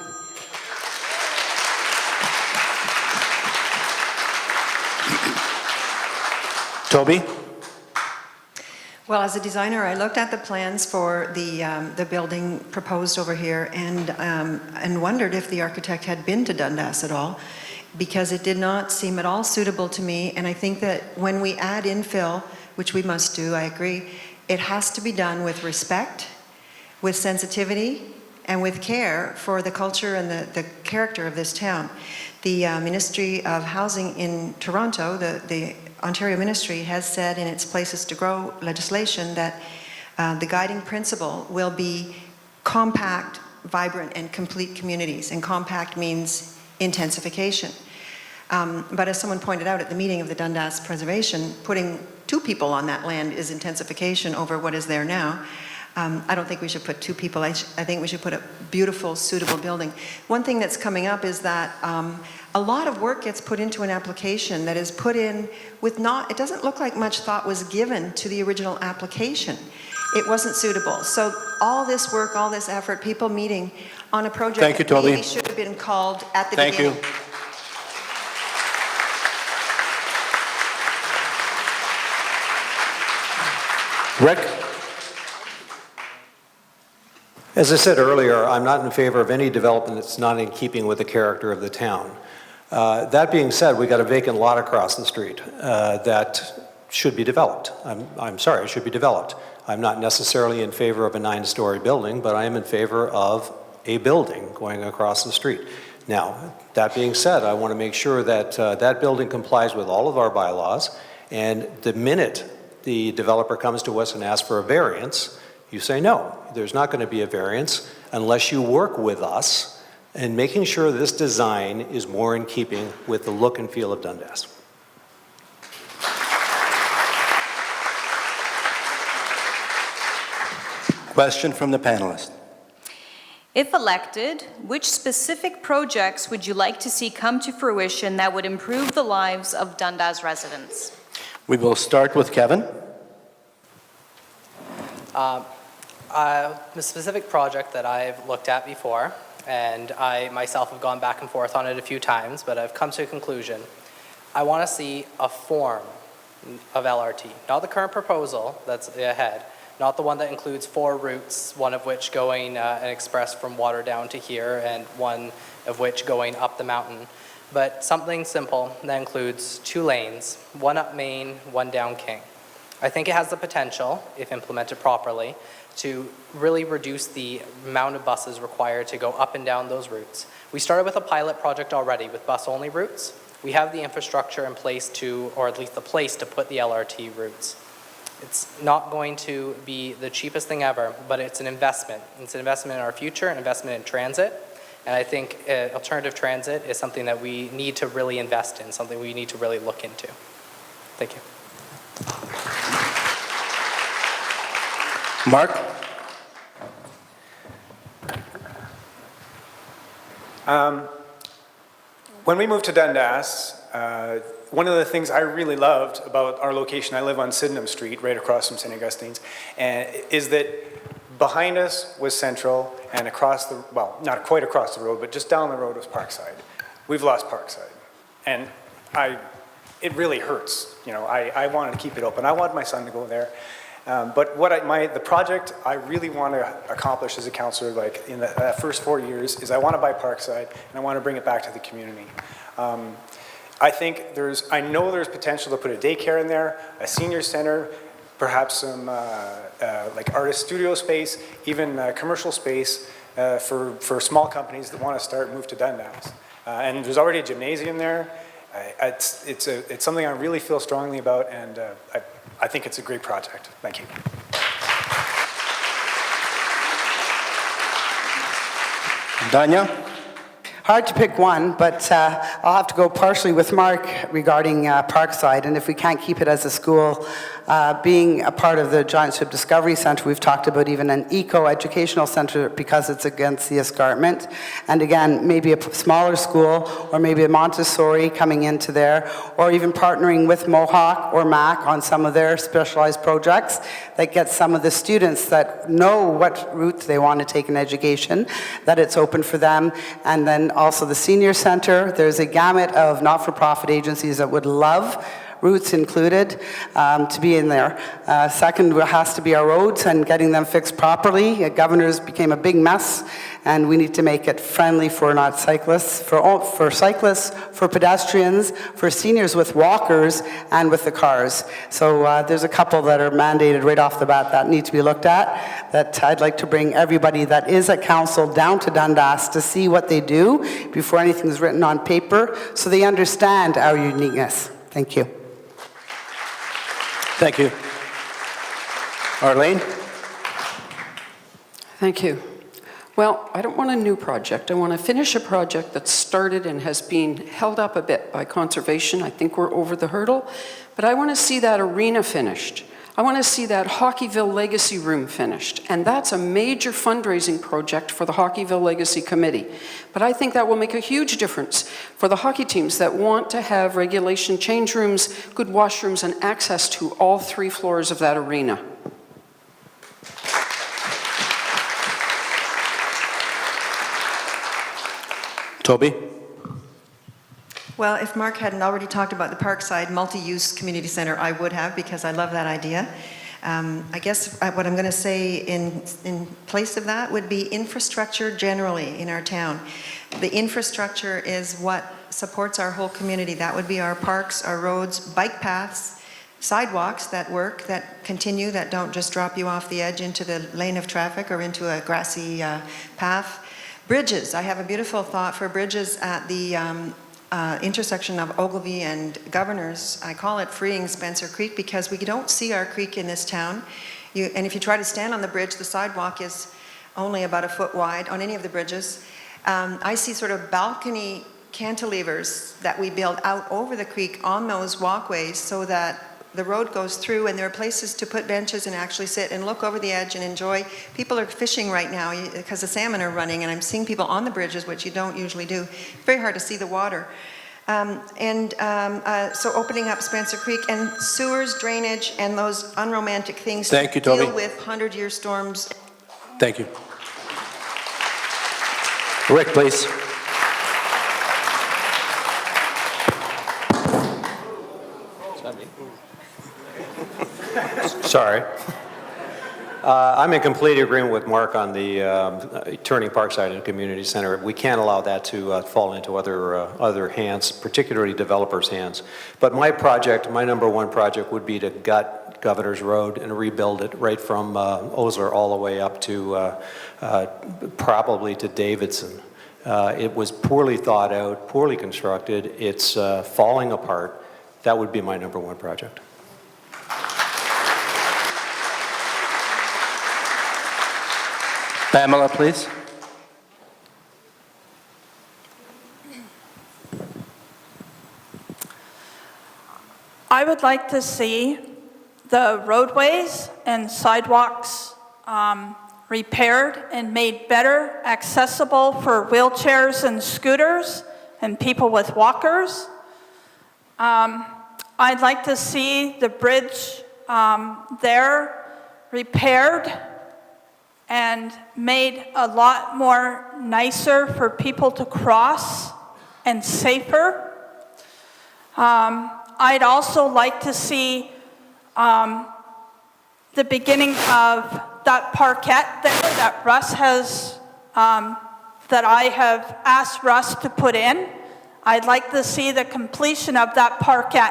Toby? Well, as a designer, I looked at the plans for the building proposed over here and wondered if the architect had been to Dundas at all, because it did not seem at all suitable to me. And I think that when we add infill, which we must do, I agree, it has to be done with respect, with sensitivity, and with care for the culture and the character of this town. The Ministry of Housing in Toronto, the Ontario Ministry, has said in its Places to Grow legislation that the guiding principle will be compact, vibrant, and complete communities. And compact means intensification. But as someone pointed out at the meeting of the Dundas Preservation, putting 2 people on that land is intensification over what is there now. I don't think we should put 2 people. I think we should put a beautiful, suitable building. One thing that's coming up is that a lot of work gets put into an application that is put in with it doesn't look like much thought was given to the original application. It wasn't suitable. So all this work, all this effort, people meeting on a project Thank you, that Toby. maybe should have been called at the Thank beginning. you. Rick? As I said earlier, I'm not in favor of any development that's not in keeping with the character of the town. That being said, we got a vacant lot across the street that should be developed. I'm sorry, it should be developed. I'm not necessarily in favor of a 9-story building, but I am in favor of a building going across the street. Now, that being said, I want to make sure that that building complies with all of our bylaws, and the minute the developer comes to us and asks for a variance, you say no, there's not going to be a variance unless you work with us in making sure this design is more in keeping with the look and feel of Dundas. Question from the panelists. If elected, which specific projects would you like to see come to fruition that would improve the lives of Dundas residents? We will start with Kevin. The specific project that I've looked at before, and I myself have gone back and forth on it a few times, but I've come to a conclusion. I want to see a form of LRT, not the current proposal that's ahead, not the one that includes 4 routes, one of which going an express from Water down to here, and one of which going up the mountain, but something simple that includes 2 lanes, one up Main, one down King. I think it has the potential, if implemented properly, to really reduce the amount of buses required to go up and down those routes. We started with a pilot project already with bus-only routes. We have the infrastructure in place to, or at least the place to put the LRT routes. It's not going to be the cheapest thing ever, but it's an investment. It's an investment in our future, an investment in transit. And I think alternative transit is something that we need to really invest in, something we need to really look into. Thank you. Mark? When we moved to Dundas, one of the things I really loved about our location, I live on Sydenham Street, right across from St. Augustine's, and is that behind us was Central, and across the, well, not quite across the road, but just down the road was Parkside. We've lost Parkside. And it really hurts. You know, I wanted to keep it open. I wanted my son to go there. But what the project I really want to accomplish as a councillor, like in the first 4 years, is I want to buy Parkside, and I want to bring it back to the community. I think I know there's potential to put a daycare in there, a senior center, perhaps some like artist studio space, even commercial space for small companies that want to start move to Dundas. And there's already a gymnasium there. It's something I really feel strongly about, and I think it's a great project. Thank you. Danya? Hard to pick one, but I'll have to go partially with Mark regarding Parkside, and if we can't keep it as a school, being a part of the Giant Strip Discovery Centre, we've talked about even an eco-educational centre because it's against the escarpment, and again, maybe a smaller school, or maybe a Montessori coming into there, or even partnering with Mohawk or MAC on some of their specialized projects that get some of the students that know what route they want to take in education, that it's open for them, and then also the senior center. There's a gamut of not-for-profit agencies that would love, Roots included, to be in there. Second has to be our roads and getting them fixed properly. Governors became a big mess, and we need to make it friendly for not cyclists, for cyclists, for pedestrians, for seniors with walkers, and with the cars. So there's a couple that are mandated right off the bat that need to be looked at, that I'd like to bring everybody that is at council down to Dundas to see what they do before anything's written on paper, so they understand our uniqueness. Thank you. Thank you. Arlene? Thank you. Well, I don't want a new project. I want to finish a project that started and has been held up a bit by conservation. I think we're over the hurdle, but I want to see that arena finished. I want to see that Hockeyville Legacy Room finished, and that's a major fundraising project for the Hockeyville Legacy Committee. But I think that will make a huge difference for the hockey teams that want to have regulation change rooms, good washrooms, and access to all 3 floors of that arena. Toby? Well, if Mark hadn't already talked about the Parkside Multi-Use Community Center, I would have, because I love that idea. I guess what I'm going to say in place of that would be infrastructure generally in our town. The infrastructure is what supports our whole community. That would be our parks, our roads, bike paths, sidewalks that work, that continue, that don't just drop you off the edge into the lane of traffic or into a grassy path. Bridges. I have a beautiful thought for bridges at the intersection of Ogilvie and Governors. I call it freeing Spencer Creek because we don't see our creek in this town. And if you try to stand on the bridge, the sidewalk is only about a foot wide on any of the bridges. I see sort of balcony cantilevers that we build out over the creek on those walkways so that the road goes through and there are places to put benches and actually sit and look over the edge and enjoy. People are fishing right now because the salmon are running, and I'm seeing people on the bridges, which you don't usually do. Very hard to see the water. So opening up Spencer Creek and sewers, drainage, and those unromantic things Thank to you, Toby. deal with 100-year storms. Thank you. Rick, please. Sorry. I'm in complete agreement with Mark on the turning Parkside into a community center. We can't allow that to fall into other hands, particularly developers' hands. But my project, my number one project, would be to gut Governor's Road and rebuild it right from Osler all the way up to probably to Davidson. It was poorly thought out, poorly constructed. It's falling apart. That would be my number one project. Pamela, please. I would like to see the roadways and sidewalks repaired and made better accessible for wheelchairs and scooters and people with walkers. I'd like to see the bridge there repaired and made a lot more nicer for people to cross and safer. I'd also like to see the beginning of that parquet there that Russ has, that I have asked Russ to put in. I'd like to see the completion of that parquet.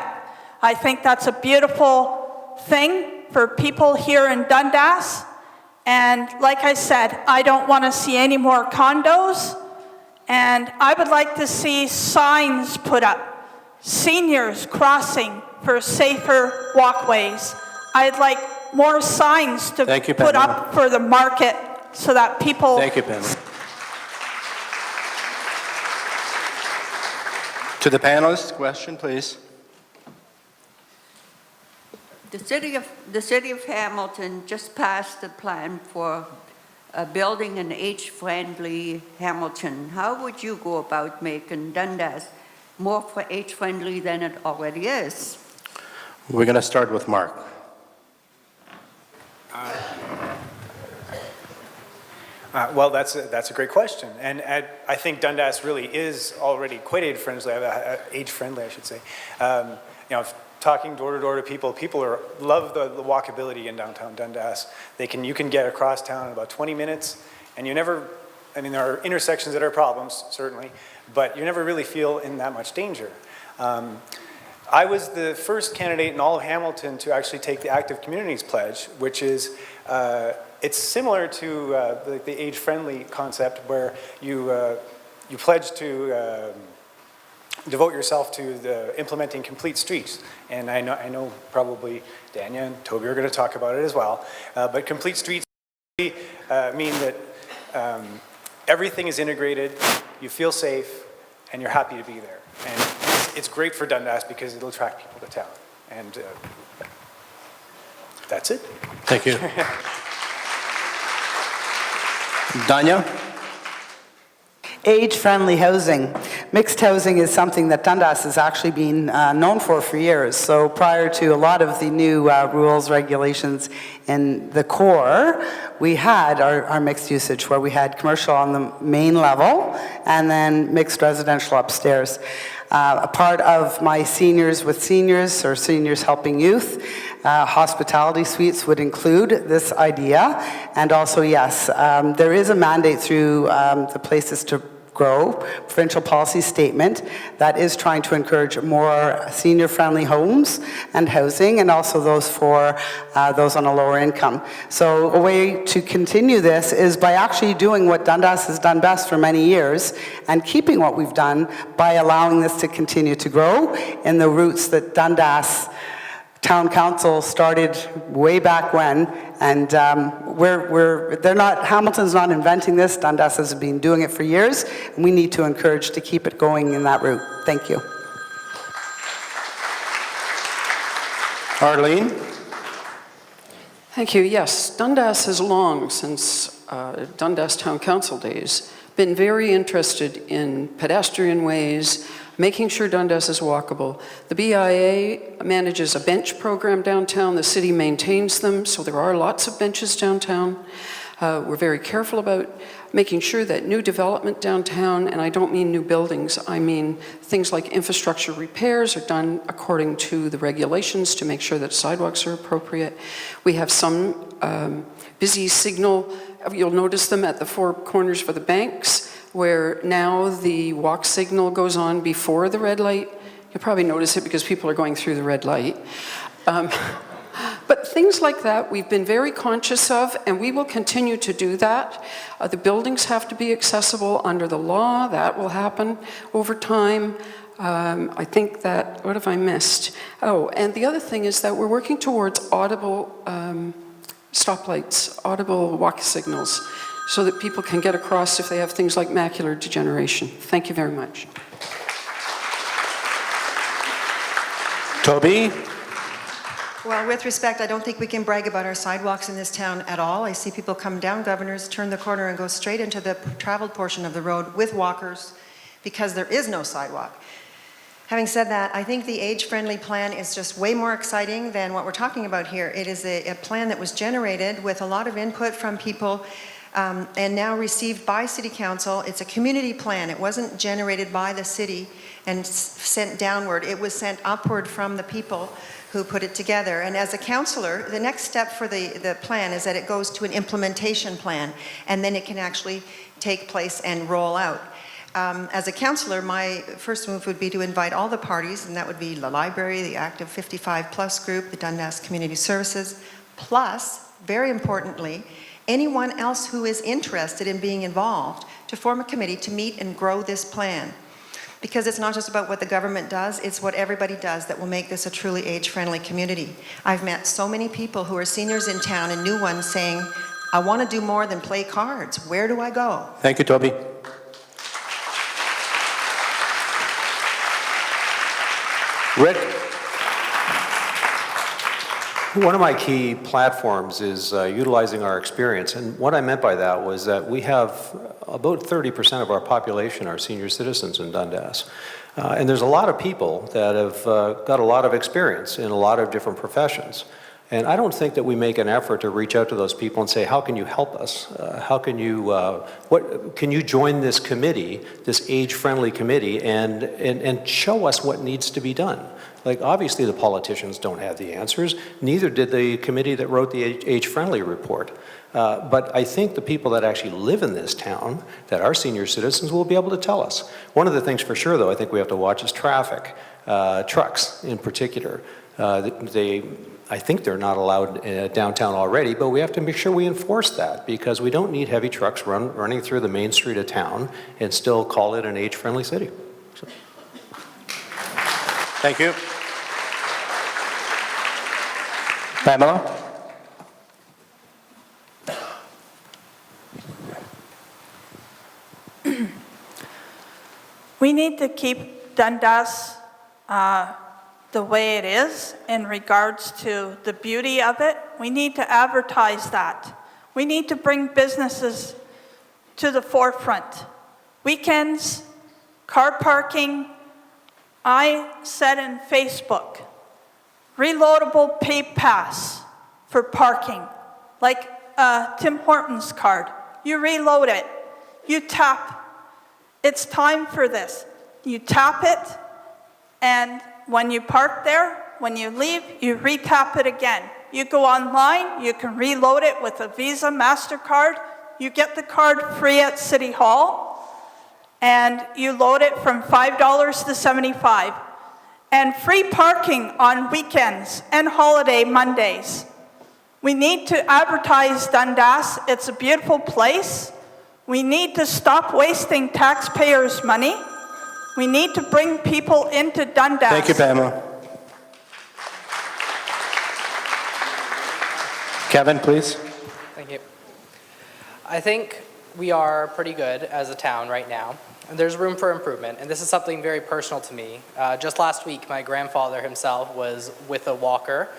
I think that's a beautiful thing for people here in Dundas. And like I said, I don't want to see any more condos. And I would like to see signs put up. Seniors crossing for safer walkways. I'd like more signs to put up for the market so that people... Thank you, Pamela. To the panelists, question, please. The city of Hamilton just passed a plan for building an age-friendly Hamilton. How would you go about making Dundas more age-friendly than it already is? We're going to start with Mark. Well, that's a great question, and I think Dundas really is already quite age-friendly, I should say. You know, talking door to door to people love the walkability in downtown Dundas. You can get across town in about 20 minutes, and you never, I mean, there are intersections that are problems, certainly, but you never really feel in that much danger. I was the first candidate in all of Hamilton to actually take the Active Communities Pledge, which is, it's similar to the age-friendly concept where you pledge to devote yourself to implementing complete streets. And I know probably Dania and Toby are going to talk about it as well. But complete streets mean that everything is integrated, you feel safe, and you're happy to be there. And it's great for Dundas because it'll attract people to town. And that's it. Thank you. Dania? Age-friendly housing. Mixed housing is something that Dundas has actually been known for years. So prior to a lot of the new rules, regulations in the core, we had our mixed usage where we had commercial on the main level and then mixed residential upstairs. A part of my Seniors with Seniors or Seniors Helping Youth, hospitality suites would include this idea. And also, yes, there is a mandate through the Places to Grow provincial policy statement that is trying to encourage more senior-friendly homes and housing, and also those for those on a lower income. So a way to continue this is by actually doing what Dundas has done best for many years and keeping what we've done by allowing this to continue to grow in the routes that Dundas Town Council started way back when, and Hamilton's not inventing this. Dundas has been doing it for years, and we need to encourage to keep it going in that route. Thank you. Arlene? Thank you. Yes, Dundas has long, since Dundas Town Council days, been very interested in pedestrian ways, making sure Dundas is walkable. The BIA manages a bench program downtown. The city maintains them, so there are lots of benches downtown. We're very careful about making sure that new development downtown, and I don't mean new buildings, I mean things like infrastructure repairs are done according to the regulations to make sure that sidewalks are appropriate. We have some busy signal, you'll notice them at the four corners for the banks, where now the walk signal goes on before the red light. You'll probably notice it because people are going through the red light. But things like that we've been very conscious of, and we will continue to do that. The buildings have to be accessible under the law. That will happen over time. I think that, what have I missed? Oh, and the other thing is that we're working towards audible stoplights, audible walk signals, so that people can get across if they have things like macular degeneration. Thank you very much. Toby? Well, with respect, I don't think we can brag about our sidewalks in this town at all. I see people come down Governors, turn the corner and go straight into the traveled portion of the road with walkers, because there is no sidewalk. Having said that, I think the age-friendly plan is just way more exciting than what we're talking about here. It is a plan that was generated with a lot of input from people and now received by City Council. It's a community plan. It wasn't generated by the city and sent downward. It was sent upward from the people who put it together. And as a councillor, the next step for the plan is that it goes to an implementation plan, and then it can actually take place and roll out. As a councillor, my first move would be to invite all the parties, and that would be the library, the Active 55 Plus group, the Dundas Community Services, plus, very importantly, anyone else who is interested in being involved to form a committee to meet and grow this plan. Because it's not just about what the government does, it's what everybody does that will make this a truly age-friendly community. I've met so many people who are seniors in town and new ones saying, I want to do more than play cards. Where do I go? Thank you, Toby. Rick? One of my key platforms is utilizing our experience, and what I meant by that was that we have about 30% of our population are senior citizens in Dundas. And there's a lot of people that have got a lot of experience in a lot of different professions. And I don't think that we make an effort to reach out to those people and say, how can you help us? How can you, can you join this committee, this age-friendly committee, and show us what needs to be done? Like, obviously the politicians don't have the answers, neither did the committee that wrote the age-friendly report. But I think the people that actually live in this town, that are senior citizens, will be able to tell us. One of the things for sure, though, I think we have to watch is traffic, trucks in particular. I think they're not allowed downtown already, but we have to make sure we enforce that, because we don't need heavy trucks running through the main street of town and still call it an age-friendly city. So. Thank you. Pamela? We need to keep Dundas the way it is in regards to the beauty of it. We need to advertise that. We need to bring businesses to the forefront. Weekends, car parking. I said in Facebook, reloadable pay pass for parking, like Tim Hortons card. You reload it, you tap. It's time for this. You tap it, and when you park there, when you leave, you re-tap it again. You go online, you can reload it with a Visa, MasterCard. You get the card free at City Hall, and you load it from $5 to $75. And free parking on weekends and holiday Mondays. We need to advertise Dundas. It's a beautiful place. We need to stop wasting taxpayers' money. We need to bring people into Dundas. Thank you, Pamela. Kevin, please. Thank you. I think we are pretty good as a town right now. And there's room for improvement, and this is something very personal to me. Just last week, my grandfather himself was with a walker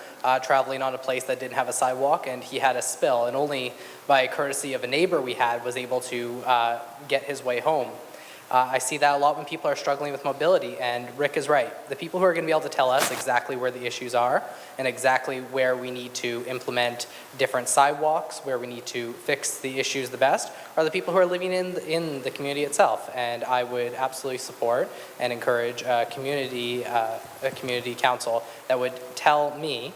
traveling on a place that didn't have a sidewalk, and he had a spill, and only by courtesy of a neighbor we had was able to get his way home. I see that a lot when people are struggling with mobility, and Rick is right. The people who are going to be able to tell us exactly where the issues are and exactly where we need to implement different sidewalks, where we need to fix the issues the best, are the people who are living in the community itself. And I would absolutely support and encourage a community council that would tell me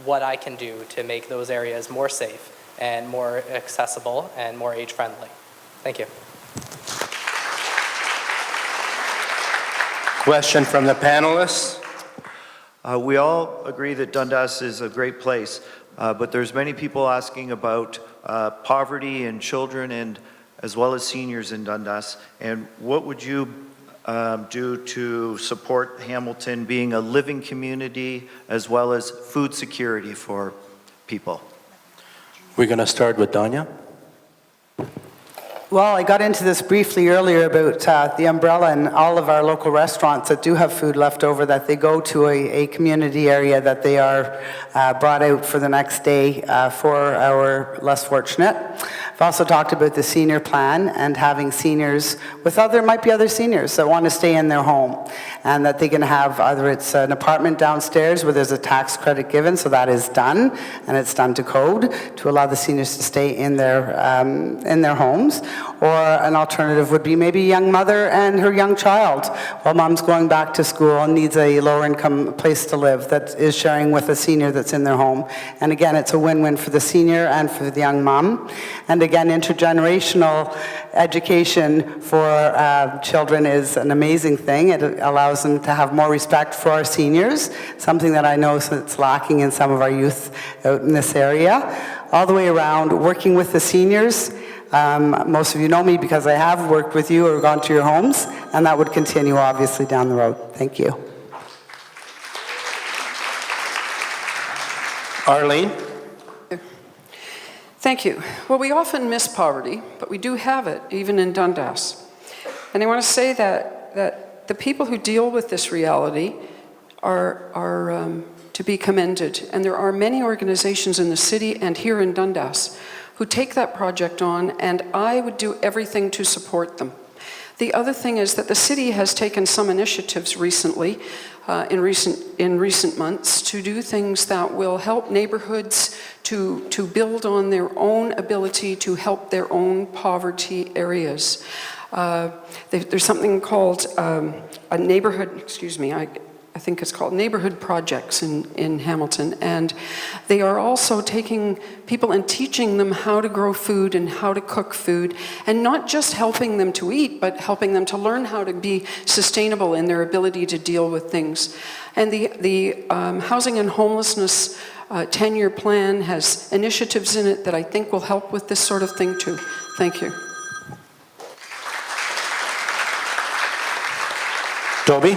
what I can do to make those areas more safe and more accessible and more age-friendly. Thank you. Question from the panelists. We all agree that Dundas is a great place, but there's many people asking about poverty and children, and as well as seniors in Dundas. And what would you do to support Hamilton being a living community as well as food security for people? We're going to start with Danya. Well, I got into this briefly earlier about the umbrella and all of our local restaurants that do have food left over, that they go to a community area that they are brought out for the next day for our less fortunate. I've also talked about the senior plan and having seniors might be other seniors that want to stay in their home, and that they can have either it's an apartment downstairs where there's a tax credit given, so that is done, and it's done to code to allow the seniors to stay in their homes. Or an alternative would be maybe a young mother and her young child while mom's going back to school and needs a lower income place to live that is sharing with a senior that's in their home. And again, it's a win-win for the senior and for the young mom. And again, intergenerational education for children is an amazing thing. It allows them to have more respect for our seniors, something that I know is lacking in some of our youth out in this area. All the way around, working with the seniors. Most of you know me because I have worked with you or gone to your homes, and that would continue obviously down the road. Thank you. Arlene? Thank you. Well, we often miss poverty, but we do have it, even in Dundas. And I want to say that the people who deal with this reality are to be commended. And there are many organizations in the city and here in Dundas who take that project on, and I would do everything to support them. The other thing is that the city has taken some initiatives recently, in recent months, to do things that will help neighborhoods to build on their own ability to help their own poverty areas. There's something called a neighborhood, I think it's called Neighborhood Projects in Hamilton, and they are also taking people and teaching them how to grow food and how to cook food, and not just helping them to eat, but helping them to learn how to be sustainable in their ability to deal with things. And the Housing and Homelessness 10-year plan has initiatives in it that I think will help with this sort of thing too. Thank you. Toby?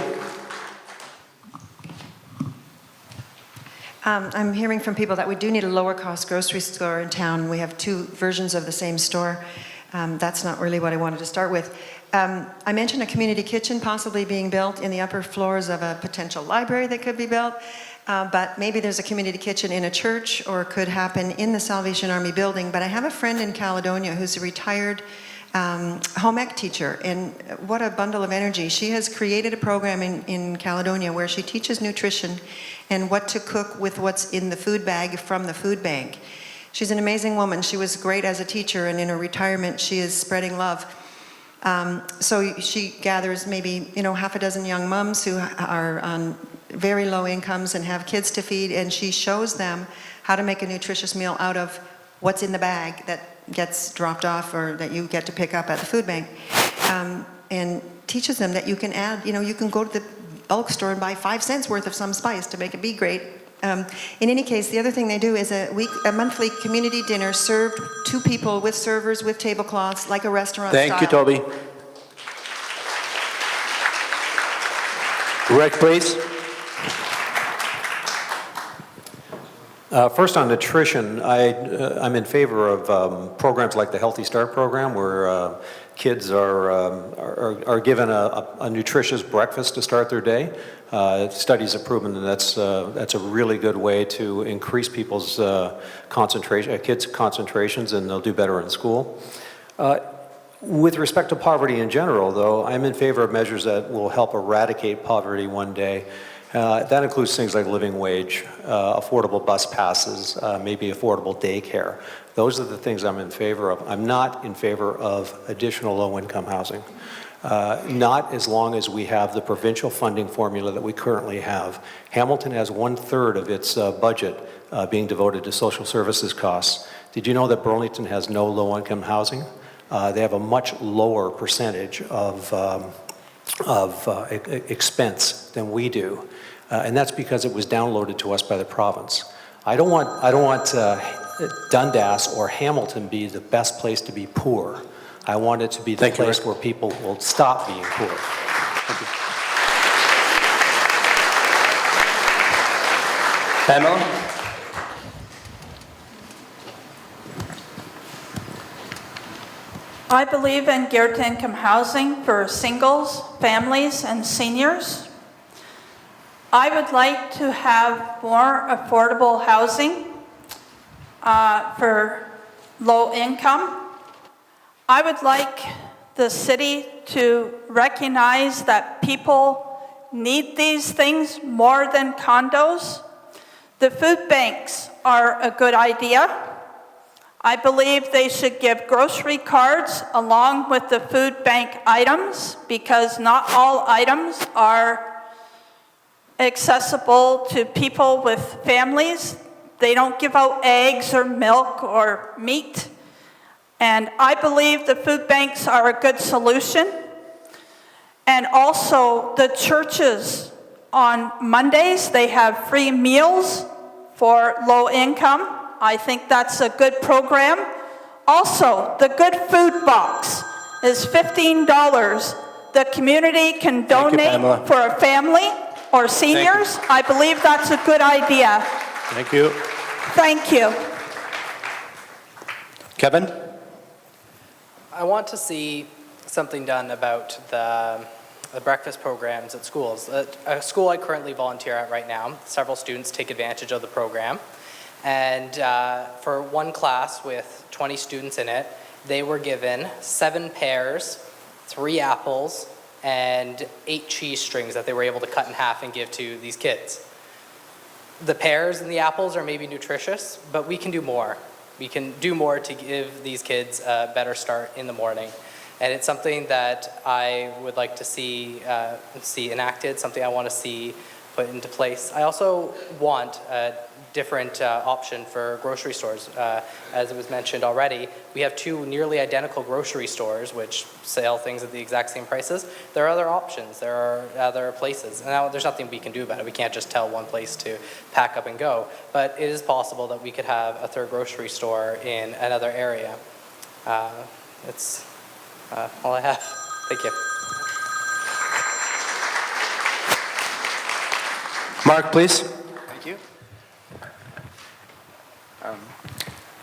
I'm hearing from people that we do need a lower cost grocery store in town. We have two versions of the same store. That's not really what I wanted to start with. I mentioned a community kitchen possibly being built in the upper floors of a potential library that could be built. But maybe there's a community kitchen in a church, or could happen in the Salvation Army building. But I have a friend in Caledonia who's a retired home ec teacher, and what a bundle of energy. She has created a program in Caledonia where she teaches nutrition and what to cook with what's in the food bag from the food bank. She's an amazing woman. She was great as a teacher, and in her retirement she is spreading love. So she gathers maybe half a dozen young moms who are on very low incomes and have kids to feed, and she shows them how to make a nutritious meal out of what's in the bag that gets dropped off or that you get to pick up at the food bank, and teaches them that you can add, you can go to the bulk store and buy 5 cents worth of some spice to make it be great. In any case, the other thing they do is a monthly community dinner served to people with servers, with tablecloths, like a restaurant Thank style. you, Toby. Rick, please. First on nutrition, I'm in favor of programs like the Healthy Start program, where kids are given a nutritious breakfast to start their day. Studies have proven that that's a really good way to increase people's kids' concentrations, and they'll do better in school. With respect to poverty in general, though, I'm in favor of measures that will help eradicate poverty one day. That includes things like living wage, affordable bus passes, maybe affordable daycare. Those are the things I'm in favor of. I'm not in favor of additional low-income housing. Not as long as we have the provincial funding formula that we currently have. Hamilton has 1/3 of its budget being devoted to social services costs. Did you know that Burlington has no low-income housing? They have a much lower percentage of expense than we do. And that's because it was downloaded to us by the province. I don't want Dundas or Hamilton be the best place to be poor. I want it to be the place where people will stop being poor. Thank you. Pamela? I believe in geared to income housing for singles, families, and seniors. I would like to have more affordable housing for low income I would like the city to recognize that people need these things more than condos. The food banks are a good idea. I believe they should give grocery cards along with the food bank items because not all items are accessible to people with families. They don't give out eggs or milk or meat. And I believe the food banks are a good solution. And also the churches on Mondays, they have free meals for low income. I think that's a good program. Also, the Good Food Box is $15. The community can donate for a family or seniors. I believe that's a good idea. Thank you. Thank you. Kevin? I want to see something done about the breakfast programs at schools. A school I currently volunteer at right now, several students take advantage of the program. And for one class with 20 students in it, they were given 7 pears, 3 apples, and 8 cheese strings that they were able to cut in half and give to these kids. The pears and the apples are maybe nutritious, but we can do more. We can do more to give these kids a better start in the morning. And it's something that I would like to see enacted, something I want to see put into place. I also want a different option for grocery stores. As it was mentioned already, we have 2 nearly identical grocery stores which sell things at the exact same prices. There are other options, there are other places, and now there's nothing we can do about it. We can't just tell one place to pack up and go, but it is possible that we could have a 3rd grocery store in another area. That's all I have. Thank you. Mark, please. Thank you.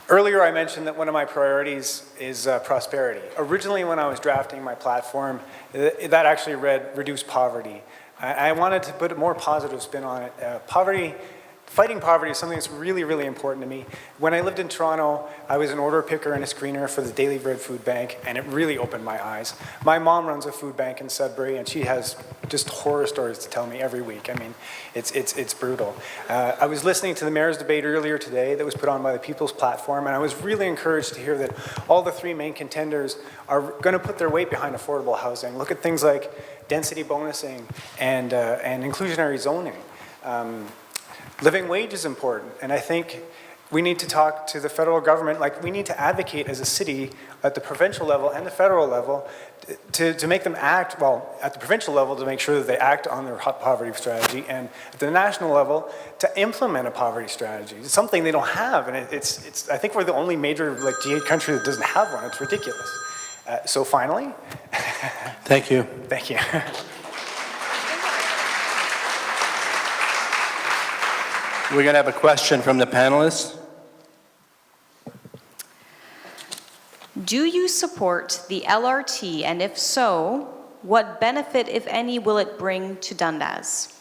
Earlier I mentioned that one of my priorities is prosperity. Originally when I was drafting my platform, that actually read reduce poverty. I wanted to put a more positive spin on it. Fighting poverty is something that's really, really important to me. When I lived in Toronto, I was an order picker and a screener for the Daily Bread Food Bank, and it really opened my eyes. My mom runs a food bank in Sudbury, and she has just horror stories to tell me every week. I mean, it's brutal. I was listening to the mayor's debate earlier today that was put on by the People's Platform, and I was really encouraged to hear that all the 3 main contenders are going to put their weight behind affordable housing. Look at things like density bonusing and inclusionary zoning. Living wage is important, and I think we need to talk to the federal government, like we need to advocate as a city at the provincial level and the federal level to make them act, well, at the provincial level to make sure that they act on their poverty strategy, and at the national level to implement a poverty strategy. It's something they don't have, and I think we're the only major like G8 country that doesn't have one. It's ridiculous. So finally. Thank you. Thank you. We're going to have a question from the panelists. Do you support the LRT, and if so, what benefit, if any, will it bring to Dundas?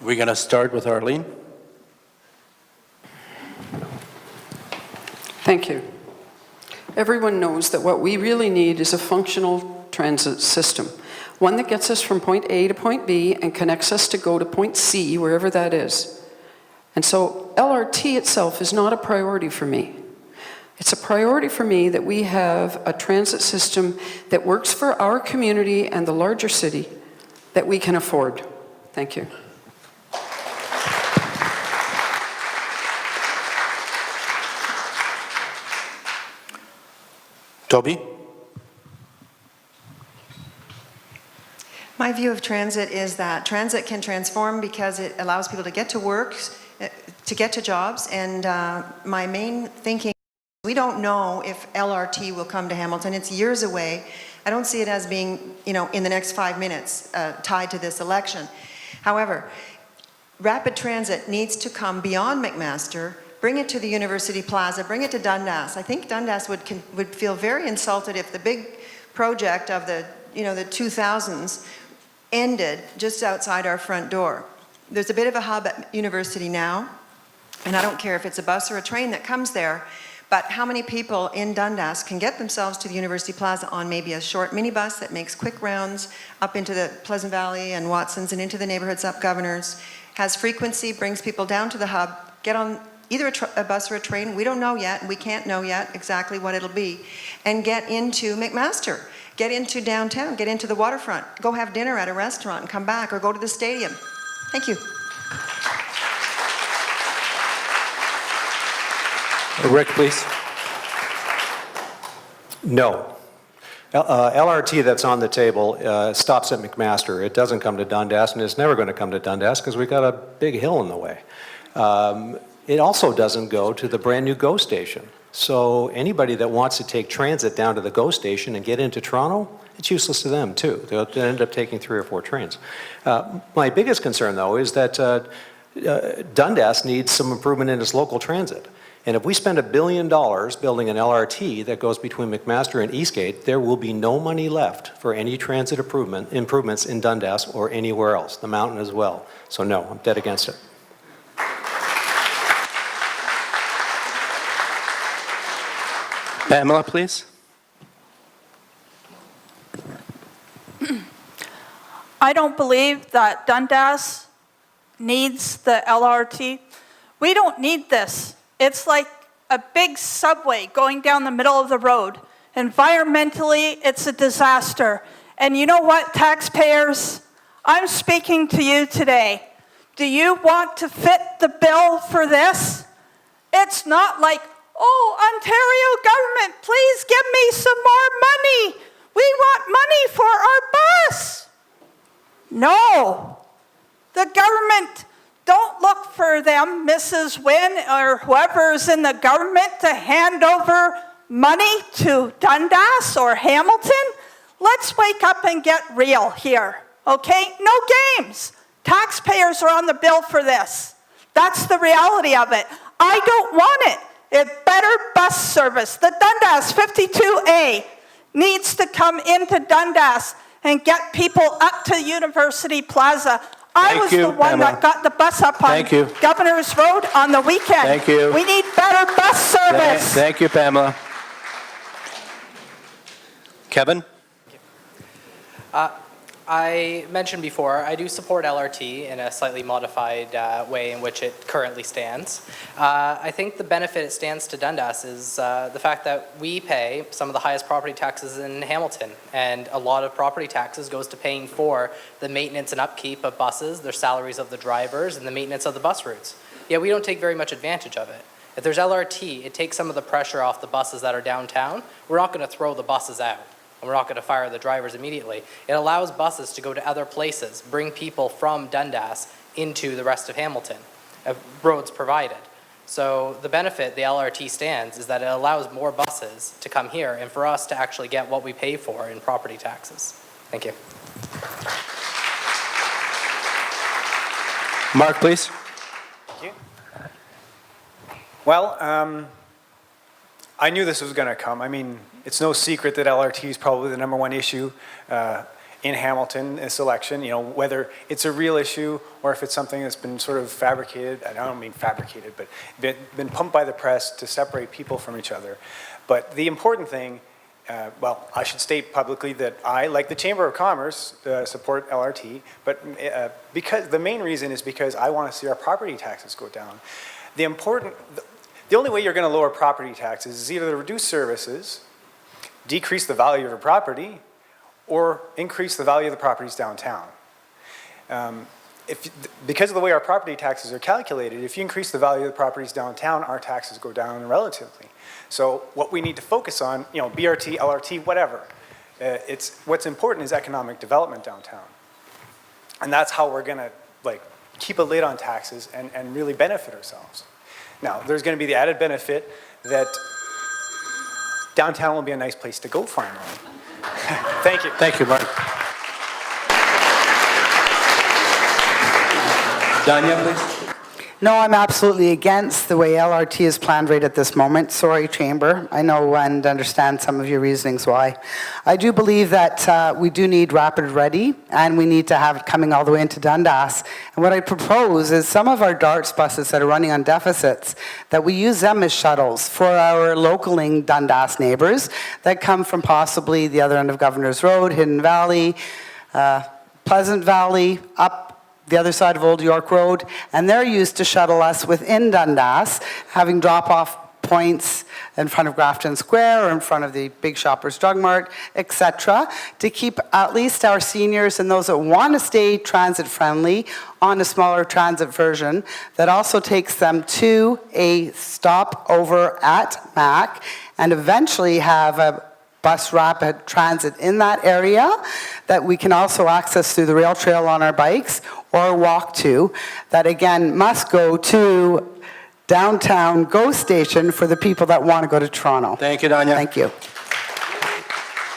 We're going to start with Arlene. Thank you. Everyone knows that what we really need is a functional transit system, one that gets us from point A to point B and connects us to go to point C, wherever that is. And so LRT itself is not a priority for me. It's a priority for me that we have a transit system that works for our community and the larger city that we can afford. Thank you. Toby? My view of transit is that transit can transform because it allows people to get to work, to get to jobs, and my main thinking, we don't know if LRT will come to Hamilton. It's years away. I don't see it as being, in the next 5 minutes tied to this election. However, rapid transit needs to come beyond McMaster, bring it to the University Plaza, bring it to Dundas. I think Dundas would feel very insulted if the big project of the 2000s ended just outside our front door. There's a bit of a hub at University now, and I don't care if it's a bus or a train that comes there, But how many people in Dundas can get themselves to the University Plaza on maybe a short minibus that makes quick rounds up into the Pleasant Valley and Watsons and into the neighborhoods up Governors, has frequency, brings people down to the hub, get on either a bus or a train, we don't know yet, and we can't know yet exactly what it'll be, and get into McMaster, get into downtown, get into the waterfront, go have dinner at a restaurant and come back, or go to the stadium. Thank you. Rick, please. No. LRT that's on the table stops at McMaster. It doesn't come to Dundas, and it's never going to come to Dundas because we've got a big hill in the way. It also doesn't go to the brand new GO station. So anybody that wants to take transit down to the GO station and get into Toronto, it's useless to them too. They'll end up taking 3 or 4 trains. My biggest concern though is that Dundas needs some improvement in its local transit. And if we spend $1 billion building an LRT that goes between McMaster and Eastgate, there will be no money left for any transit improvements in Dundas or anywhere else, the mountain as well. So no, I'm dead against it. Pamela, please. I don't believe that Dundas needs the LRT. We don't need this. It's like a big subway going down the middle of the road. Environmentally, it's a disaster. And you know what, taxpayers? I'm speaking to you today. Do you want to fit the bill for this? It's not like, oh, Ontario government, please give me some more money. We want money for our bus. No. The government, don't look for them, Mrs. Wynne or whoever's in the government, to hand over money to Dundas or Hamilton. Let's wake up and get real here, okay? No games. Taxpayers are on the bill for this. That's the reality of it. I don't want it. It's better bus service. The Dundas 52A needs to come into Dundas and get people up to University Plaza. I was the one that got the bus up on Governor's Road on the weekend. Thank you. We need better bus service. Thank you, Pamela. Kevin? I mentioned before, I do support LRT in a slightly modified way in which it currently stands. I think the benefit it stands to Dundas is the fact that we pay some of the highest property taxes in Hamilton, and a lot of property taxes goes to paying for the maintenance and upkeep of buses, their salaries of the drivers, and the maintenance of the bus routes. Yet we don't take very much advantage of it. If there's LRT, it takes some of the pressure off the buses that are downtown. We're not going to throw the buses out. And we're not going to fire the drivers immediately. It allows buses to go to other places, bring people from Dundas into the rest of Hamilton, roads provided. So the benefit the LRT stands is that it allows more buses to come here and for us to actually get what we pay for in property taxes. Thank you. Mark, please. Thank you. Well, I knew this was going to come. I mean, it's no secret that LRT is probably the #1 issue in Hamilton this election. You know, whether it's a real issue or if it's something that's been sort of fabricated. I don't mean fabricated, but been pumped by the press to separate people from each other. But the important thing, well, I should state publicly that I, like the Chamber of Commerce, support LRT. But because the main reason is because I want to see our property taxes go down. The only way you're going to lower property taxes is either to reduce services, decrease the value of your property, or increase the value of the properties downtown. Because of the way our property taxes are calculated, if you increase the value of the properties downtown, our taxes go down relatively. So what we need to focus on, you know, BRT, LRT, whatever, what's important is economic development downtown. And that's how we're going to keep a lid on taxes and really benefit ourselves. Now, there's going to be the added benefit that downtown will be a nice place to go finally. Thank you. Thank you, Mark. Danya, please. No, I'm absolutely against the way LRT is planned right at this moment. Sorry, Chamber. I know and understand some of your reasonings why. I do believe that we do need Rapid Ready, and we need to have it coming all the way into Dundas. And what I propose is some of our DARTS buses that are running on deficits, that we use them as shuttles for our localing Dundas neighbors that come from possibly the other end of Governor's Road, Hidden Valley, Pleasant Valley, up the other side of Old York Road, and they're used to shuttle us within Dundas, having drop-off points in front of Grafton Square or in front of the Big Shoppers Drug Mart, etc., to keep at least our seniors and those that want to stay transit-friendly on a smaller transit version that also takes them to a stopover at MAC and eventually have a bus rapid transit in that area that we can also access through the rail trail on our bikes or walk to, that again must go to downtown GO Station for the people that want to go to Toronto. Thank you, Danya. Thank you.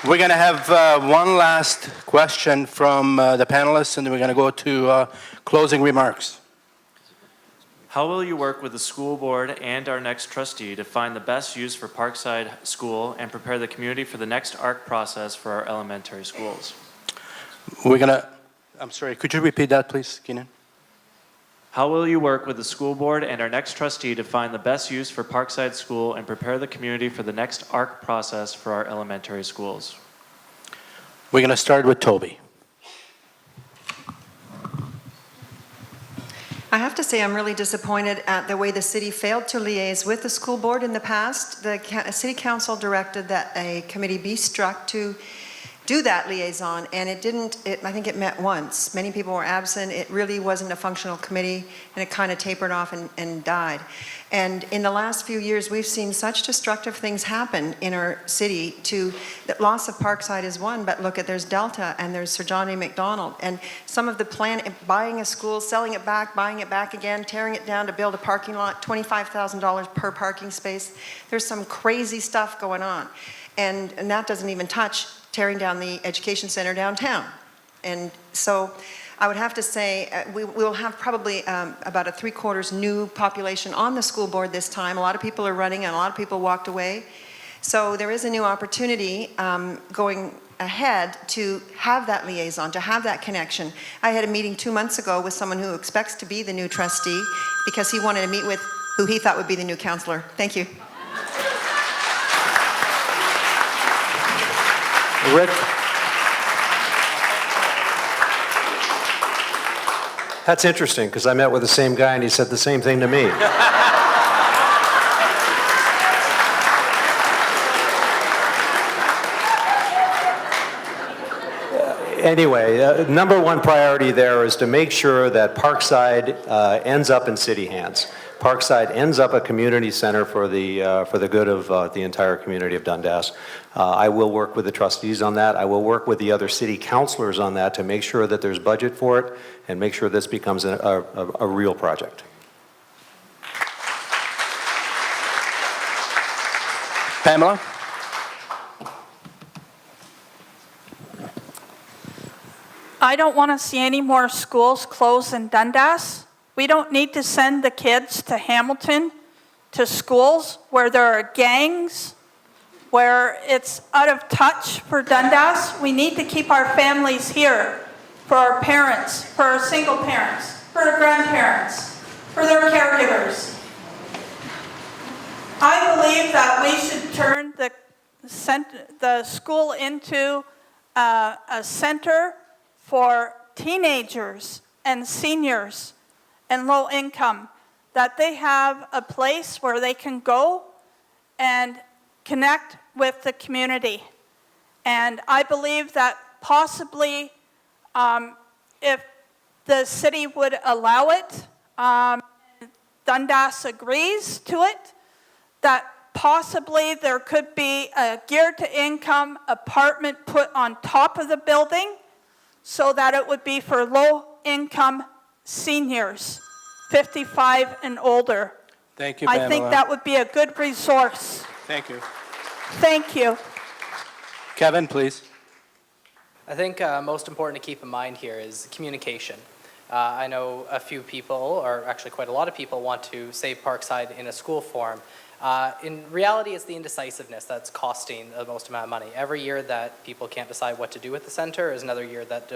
We're going to have one last question from the panelists, and then we're going to go to closing remarks. How will you work with the school board and our next trustee to find the best use for Parkside School and prepare the community for the next ARC process for our elementary schools? We're going to, I'm sorry, could you repeat that, please, Keenan? How will you work with the school board and our next trustee to find the best use for Parkside School and prepare the community for the next ARC process for our elementary schools? We're going to start with Toby. I have to say I'm really disappointed at the way the city failed to liaise with the school board in the past. The city council directed that a committee be struck to do that liaison, and it didn't. I think it met once. Many people were absent. It really wasn't a functional committee, and it kind of tapered off and died. And in the last few years, we've seen such destructive things happen in our city. The loss of Parkside is one, but look at, there's Delta and there's Sir John A. Macdonald, and some of the plan, buying a school, selling it back, buying it back again, tearing it down to build a parking lot, $25,000 per parking space. There's some crazy stuff going on, and that doesn't even touch tearing down the education center downtown. And so I would have to say we will have probably about a 3/4 new population on the school board this time. A lot of people are running and a lot of people walked away. So there is a new opportunity going ahead to have that liaison, to have that connection. I had a meeting 2 months ago with someone who expects to be the new trustee because he wanted to meet with who he thought would be the new counselor. Thank you. Rick? That's interesting, because I met with the same guy and he said the same thing to me. Anyway, number one priority there is to make sure that Parkside ends up in city hands. Parkside ends up a community center for the good of the entire community of Dundas. I will work with the trustees on that. I will work with the other city councilors on that to make sure that there's budget for it and make sure this becomes a real project. Pamela? I don't want to see any more schools closed in Dundas. We don't need to send the kids to Hamilton, to schools where there are gangs, where it's out of touch for Dundas. We need to keep our families here, for our parents, for our single parents, for our grandparents, for their caregivers. I believe that we should turn the school into a center for teenagers and seniors and low income, that they have a place where they can go and connect with the community. And I believe that possibly if the city would allow it, Dundas agrees to it, that possibly there could be a geared to income apartment put on top of the building so that it would be for low income seniors, 55 and older. Thank you, Pamela. I think that would be a good resource. Thank you. Thank you. Kevin, please. I think most important to keep in mind here is communication. I know a few people, or actually quite a lot of people, want to save Parkside in a school form. In reality, it's the indecisiveness that's costing the most amount of money. Every year that people can't decide what to do with the center is another year that,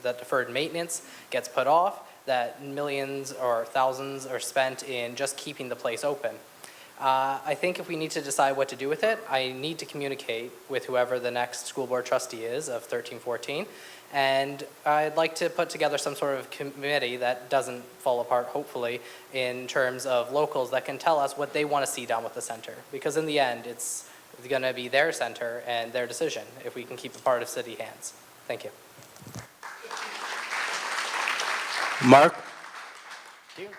that deferred maintenance gets put off, that millions or thousands are spent in just keeping the place open. I think if we need to decide what to do with it, I need to communicate with whoever the next school board trustee is of 1314, and I'd like to put together some sort of committee that doesn't fall apart, hopefully, in terms of locals that can tell us what they want to see done with the center. Because in the end, it's going to be their center and their decision if we can keep it part of city hands. Thank you. Mark? Thank you.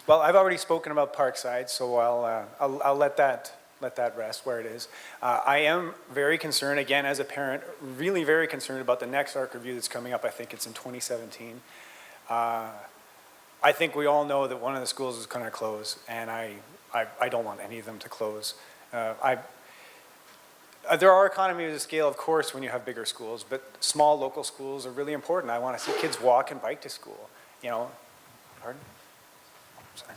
Well, I've already spoken about Parkside, so I'll let that rest where it is. I am very concerned, again, as a parent, really very concerned about the next ARC review that's coming up. I think it's in 2017. I think we all know that one of the schools is going to close, and I don't want any of them to close. There are economies of scale, of course, when you have bigger schools, but small local schools are really important. I want to see kids walk and bike to school, you know. Pardon? Sorry.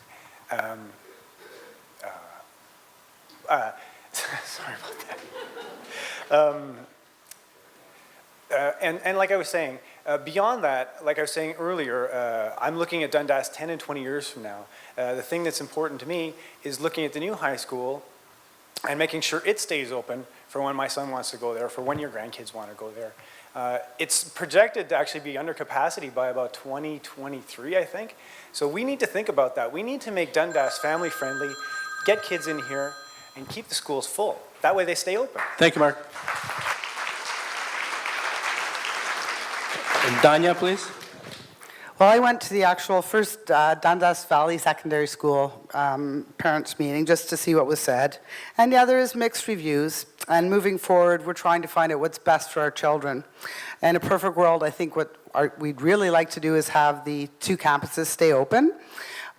Sorry about that. And like I was saying, beyond that, like I was saying earlier, I'm looking at Dundas 10 and 20 years from now. The thing that's important to me is looking at the new high school and making sure it stays open for when my son wants to go there, for when your grandkids want to go there. It's projected to actually be under capacity by about 2023, I think. So we need to think about that. We need to make Dundas family friendly, get kids in here, and keep the schools full. That way they stay open. Thank you, Mark. And Danya, please. Well, I went to the actual first Dundas Valley Secondary School parents meeting just to see what was said. And yeah, there is mixed reviews. And moving forward, we're trying to find out what's best for our children. In a perfect world, I think what we'd really like to do is have the two campuses stay open.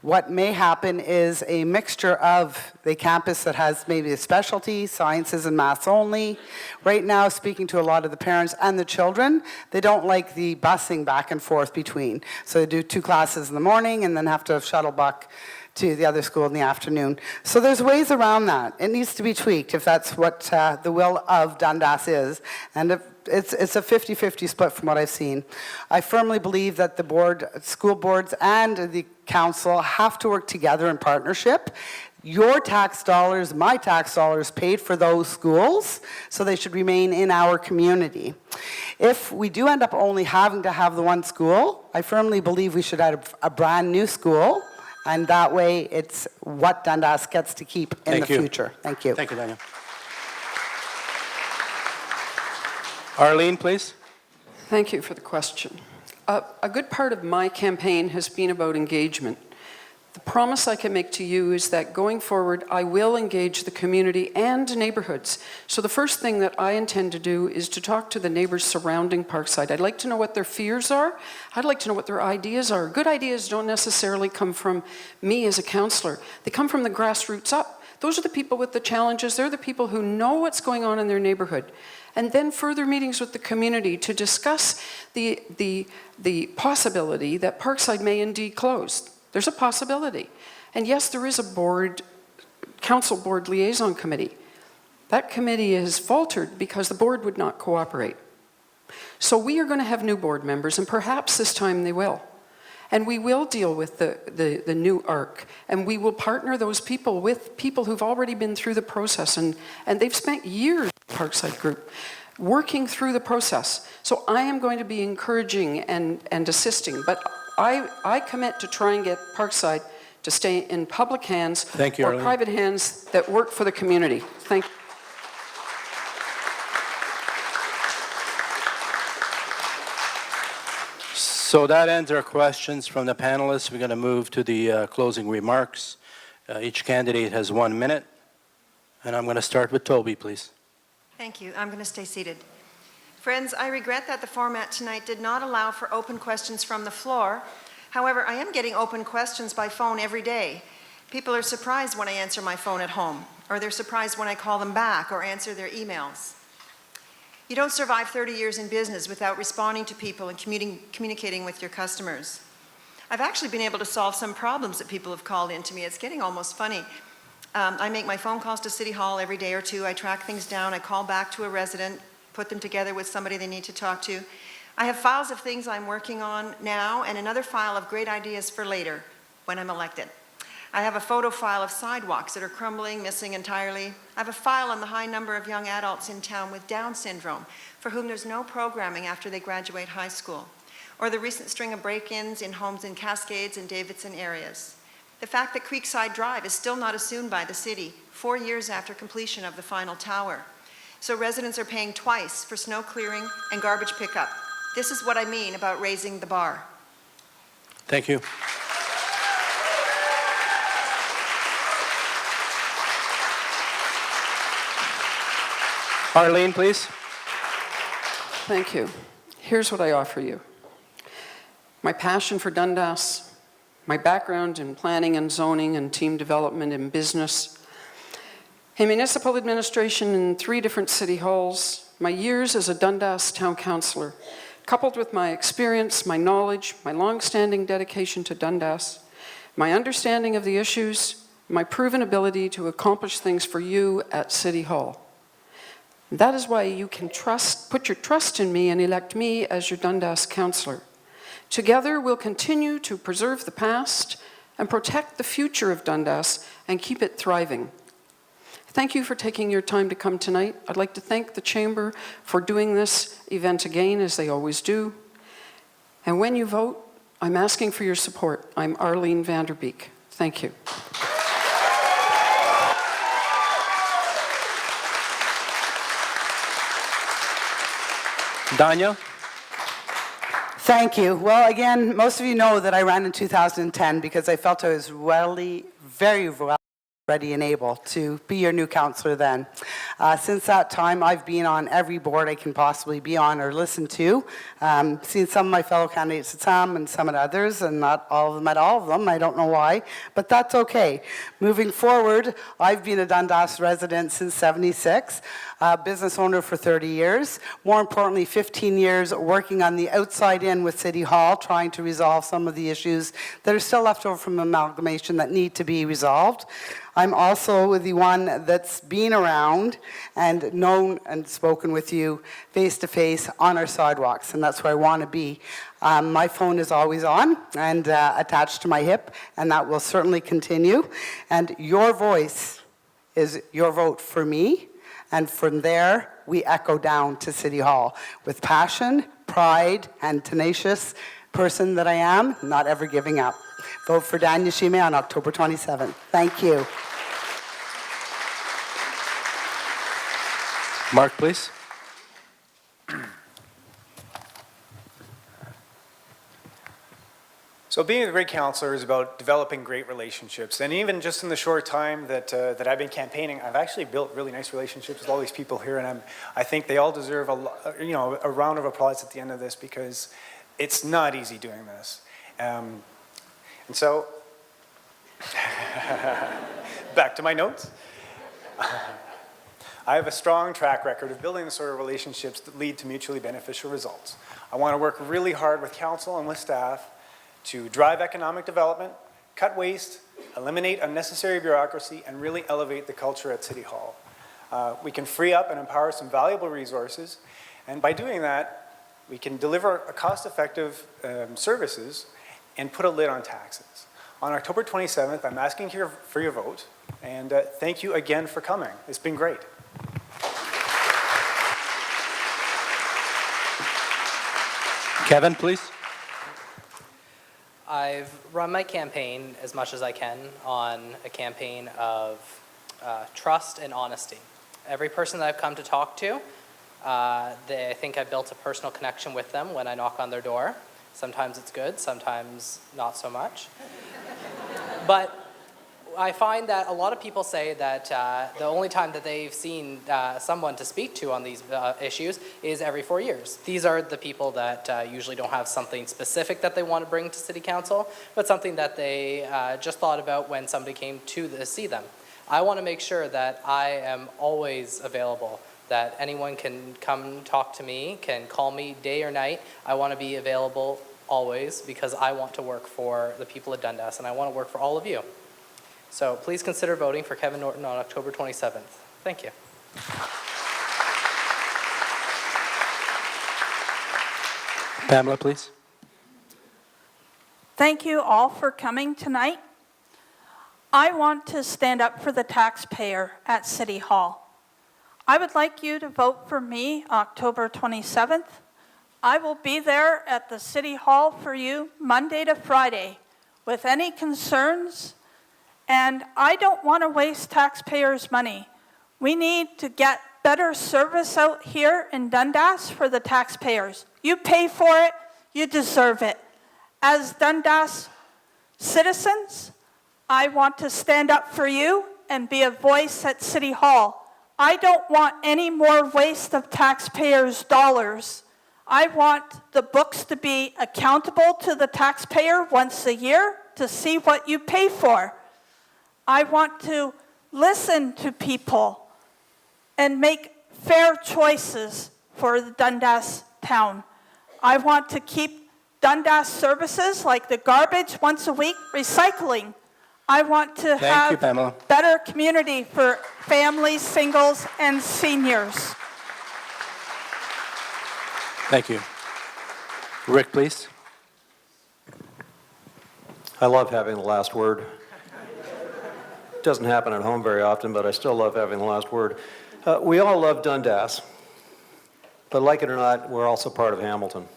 What may happen is a mixture of the campus that has maybe a specialty, sciences and maths only. Right now, speaking to a lot of the parents and the children, they don't like the busing back and forth between. So they do 2 classes in the morning and then have to shuttle back to the other school in the afternoon. So there's ways around that. It needs to be tweaked if that's what the will of Dundas is. And if it's a 50-50 split from what I've seen. I firmly believe that the board, school boards and the council have to work together in partnership. Your tax dollars, my tax dollars paid for those schools, so they should remain in our community. If we do end up only having to have the one school, I firmly believe we should have a brand new school, and that way it's what Dundas gets to keep in the future. Thank you. Thank you, Daniel. Arlene, please. Thank you for the question. A good part of my campaign has been about engagement. The promise I can make to you is that going forward, I will engage the community and neighborhoods. So the first thing that I intend to do is to talk to the neighbors surrounding Parkside. I'd like to know what their fears are. I'd like to know what their ideas are. Good ideas don't necessarily come from me as a councillor. They come from the grassroots up. Those are the people with the challenges. They're the people who know what's going on in their neighborhood. And then further meetings with the community to discuss the possibility that Parkside may indeed close. There's a possibility. And yes, there is a board, council board liaison committee. That committee has faltered because the board would not cooperate. So we are going to have new board members, and perhaps this time they will. And we will deal with the new ARC, and we will partner those people with people who've already been through the process, and they've spent years, Parkside Group, working through the process. So I am going to be encouraging and assisting, but I commit to try and get Parkside to stay in public hands Thank you, or Arlene. private hands that work for the community. Thank you. So that ends our questions from the panelists. We're going to move to the closing remarks. Each candidate has 1 minute. And I'm going to start with Toby, please. Thank you. I'm going to stay seated. Friends, I regret that the format tonight did not allow for open questions from the floor. However, I am getting open questions by phone every day. People are surprised when I answer my phone at home, or they're surprised when I call them back or answer their emails. You don't survive 30 years in business without responding to people and communicating with your customers. I've actually been able to solve some problems that people have called in to me. It's getting almost funny. I make my phone calls to City Hall every day or two. I track things down. I call back to a resident, put them together with somebody they need to talk to. I have files of things I'm working on now and another file of great ideas for later when I'm elected. I have a photo file of sidewalks that are crumbling, missing entirely. I have a file on the high number of young adults in town with Down syndrome for whom there's no programming after they graduate high school, or the recent string of break-ins in homes in Cascades and Davidson areas. The fact that Creekside Drive is still not assumed by the city 4 years after completion of the final tower. So residents are paying twice for snow clearing and garbage pickup. This is what I mean about raising the bar. Thank you. Arlene, please. Thank you. Here's what I offer you. My passion for Dundas, my background in planning and zoning and team development in business, in municipal administration in 3 different city halls, my years as a Dundas town councillor, coupled with my experience, my knowledge, my long-standing dedication to Dundas, my understanding of the issues, my proven ability to accomplish things for you at City Hall. That is why you can put your trust in me and elect me as your Dundas councillor. Together, we'll continue to preserve the past and protect the future of Dundas and keep it thriving. Thank you for taking your time to come tonight. I'd like to thank the Chamber for doing this event again, as they always do. And when you vote, I'm asking for your support. I'm Arlene Vanderbeek. Thank you. Danya? Thank you. Well, again, most of you know that I ran in 2010 because I felt I was very well ready and able to be your new councillor then. Since that time, I've been on every board I can possibly be on or listen to. Seen some of my fellow candidates at some and some at others, and not all of them at all of them. I don't know why, but that's okay. Moving forward, I've been a Dundas resident since '76, business owner for 30 years. More importantly, 15 years working on the outside in with City Hall, trying to resolve some of the issues that are still left over from amalgamation that need to be resolved. I'm also the one that's been around and known and spoken with you face-to-face on our sidewalks, and that's where I want to be. My phone is always on and attached to my hip, and that will certainly continue. And your voice is your vote for me, and from there, we echo down to City Hall with passion, pride, and tenacious person that I am, not ever giving up. Vote for Danya Shime on October 27th. Thank you. Mark, please. So being a great councillor is about developing great relationships. And even just in the short time that I've been campaigning, I've actually built really nice relationships with all these people here. And I think they all deserve a round of applause at the end of this, because it's not easy doing this. And so, back to my notes. I have a strong track record of building the sort of relationships that lead to mutually beneficial results. I want to work really hard with council and with staff to drive economic development, cut waste, eliminate unnecessary bureaucracy, and really elevate the culture at City Hall. We can free up and empower some valuable resources, and by doing that, we can deliver a cost-effective services and put a lid on taxes. On October 27th, I'm asking for your vote, and thank you again for coming. It's been great. Kevin, please. I've run my campaign as much as I can on a campaign of trust and honesty. Every person that I've come to talk to, I think I've built a personal connection with them when I knock on their door. Sometimes it's good, sometimes not so much. But I find that a lot of people say that the only time that they've seen someone to speak to on these issues is every 4 years. These are the people that usually don't have something specific that they want to bring to City Council, but something that they just thought about when somebody came to see them. I want to make sure that I am always available that anyone can come talk to me, can call me day or night. I want to be available always because I want to work for the people of Dundas and I want to work for all of you. So please consider voting for Kevin Norton on October 27th. Thank you. Pamela, please. Thank you all for coming tonight. I want to stand up for the taxpayer at City Hall. I would like you to vote for me October 27th. I will be there at the City Hall for you Monday to Friday with any concerns, and I don't want to waste taxpayers' money. We need to get better service out here in Dundas for the taxpayers. You pay for it, you deserve it. As Dundas citizens, I want to stand up for you and be a voice at City Hall. I don't want any more waste of taxpayers' dollars. I want the books to be accountable to the taxpayer once a year to see what you pay for. I want to listen to people and make fair choices for the Dundas town. I want to keep Dundas services like the garbage once a week, recycling. I want to have better community for families, singles, and seniors. Thank you. Rick, please. I love having the last word. It doesn't happen at home very often, but I still love having the last word. We all love Dundas, but like it or not, we're also part of Hamilton.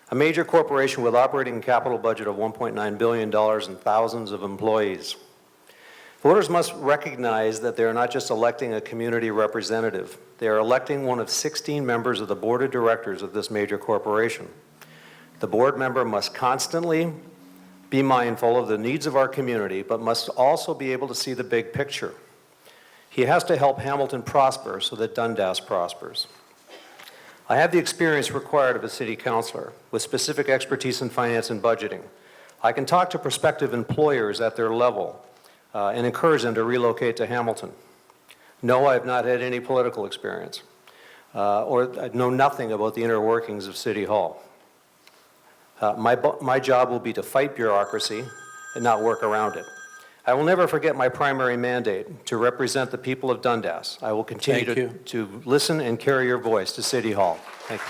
A major corporation with operating capital budget of $1.9 billion and thousands of employees. Voters must recognize that they are not just electing a community representative. They are electing one of 16 members of the board of directors of this major corporation. The board member must constantly be mindful of the needs of our community, but must also be able to see the big picture. He has to help Hamilton prosper so that Dundas prospers. I have the experience required of a city councilor with specific expertise in finance and budgeting. I can talk to prospective employers at their level and encourage them to relocate to Hamilton. No, I have not had any political experience or I know nothing about the inner workings of City Hall. My job will be to fight bureaucracy and not work around it. I will never forget my primary mandate, to represent the people of Dundas. I will continue to listen and carry your voice to City Hall. Thank you.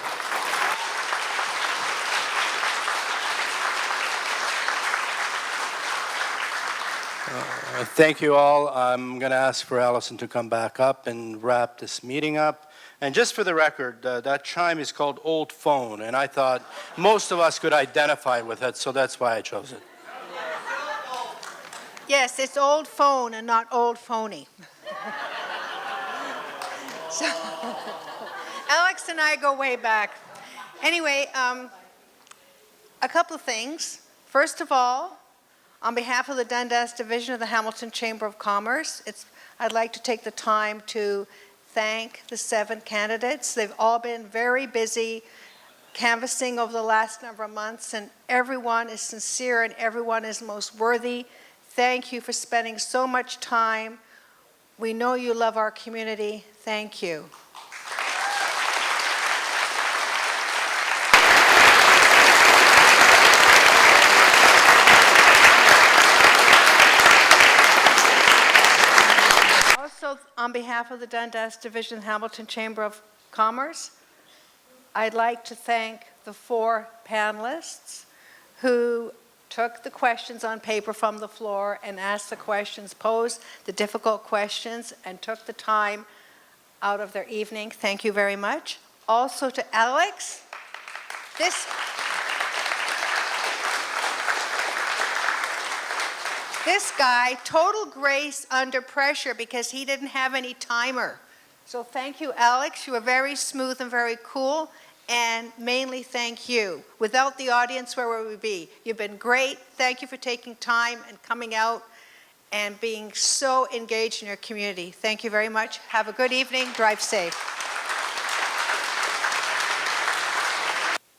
Thank you all. I'm going to ask for Allison to come back up and wrap this meeting up. And just for the record, that chime is called Old Phone, and I thought most of us could identify with it, so that's why I chose it. Yes, it's old phone and not old phony. So, Alex and I go way back. Anyway, a couple of things. First of all, on behalf of the Dundas Division of the Hamilton Chamber of Commerce, I'd like to take the time to thank the 7 candidates. They've all been very busy canvassing over the last number of months, and everyone is sincere and everyone is most worthy. Thank you for spending so much time. We know you love our community. Thank you. Also, on behalf of the Dundas Division Hamilton Chamber of Commerce, I'd like to thank the 4 panelists who took the questions on paper from the floor and asked the questions, posed the difficult questions, and took the time out of their evening. Thank you very much. Also to Alex, this guy, total grace under pressure because he didn't have any timer. So thank you, Alex. You were very smooth and very cool. And mainly thank you. Without the audience, where would we be? You've been great. Thank you for taking time and coming out and being so engaged in your community. Thank you very much. Have a good evening. Drive safe.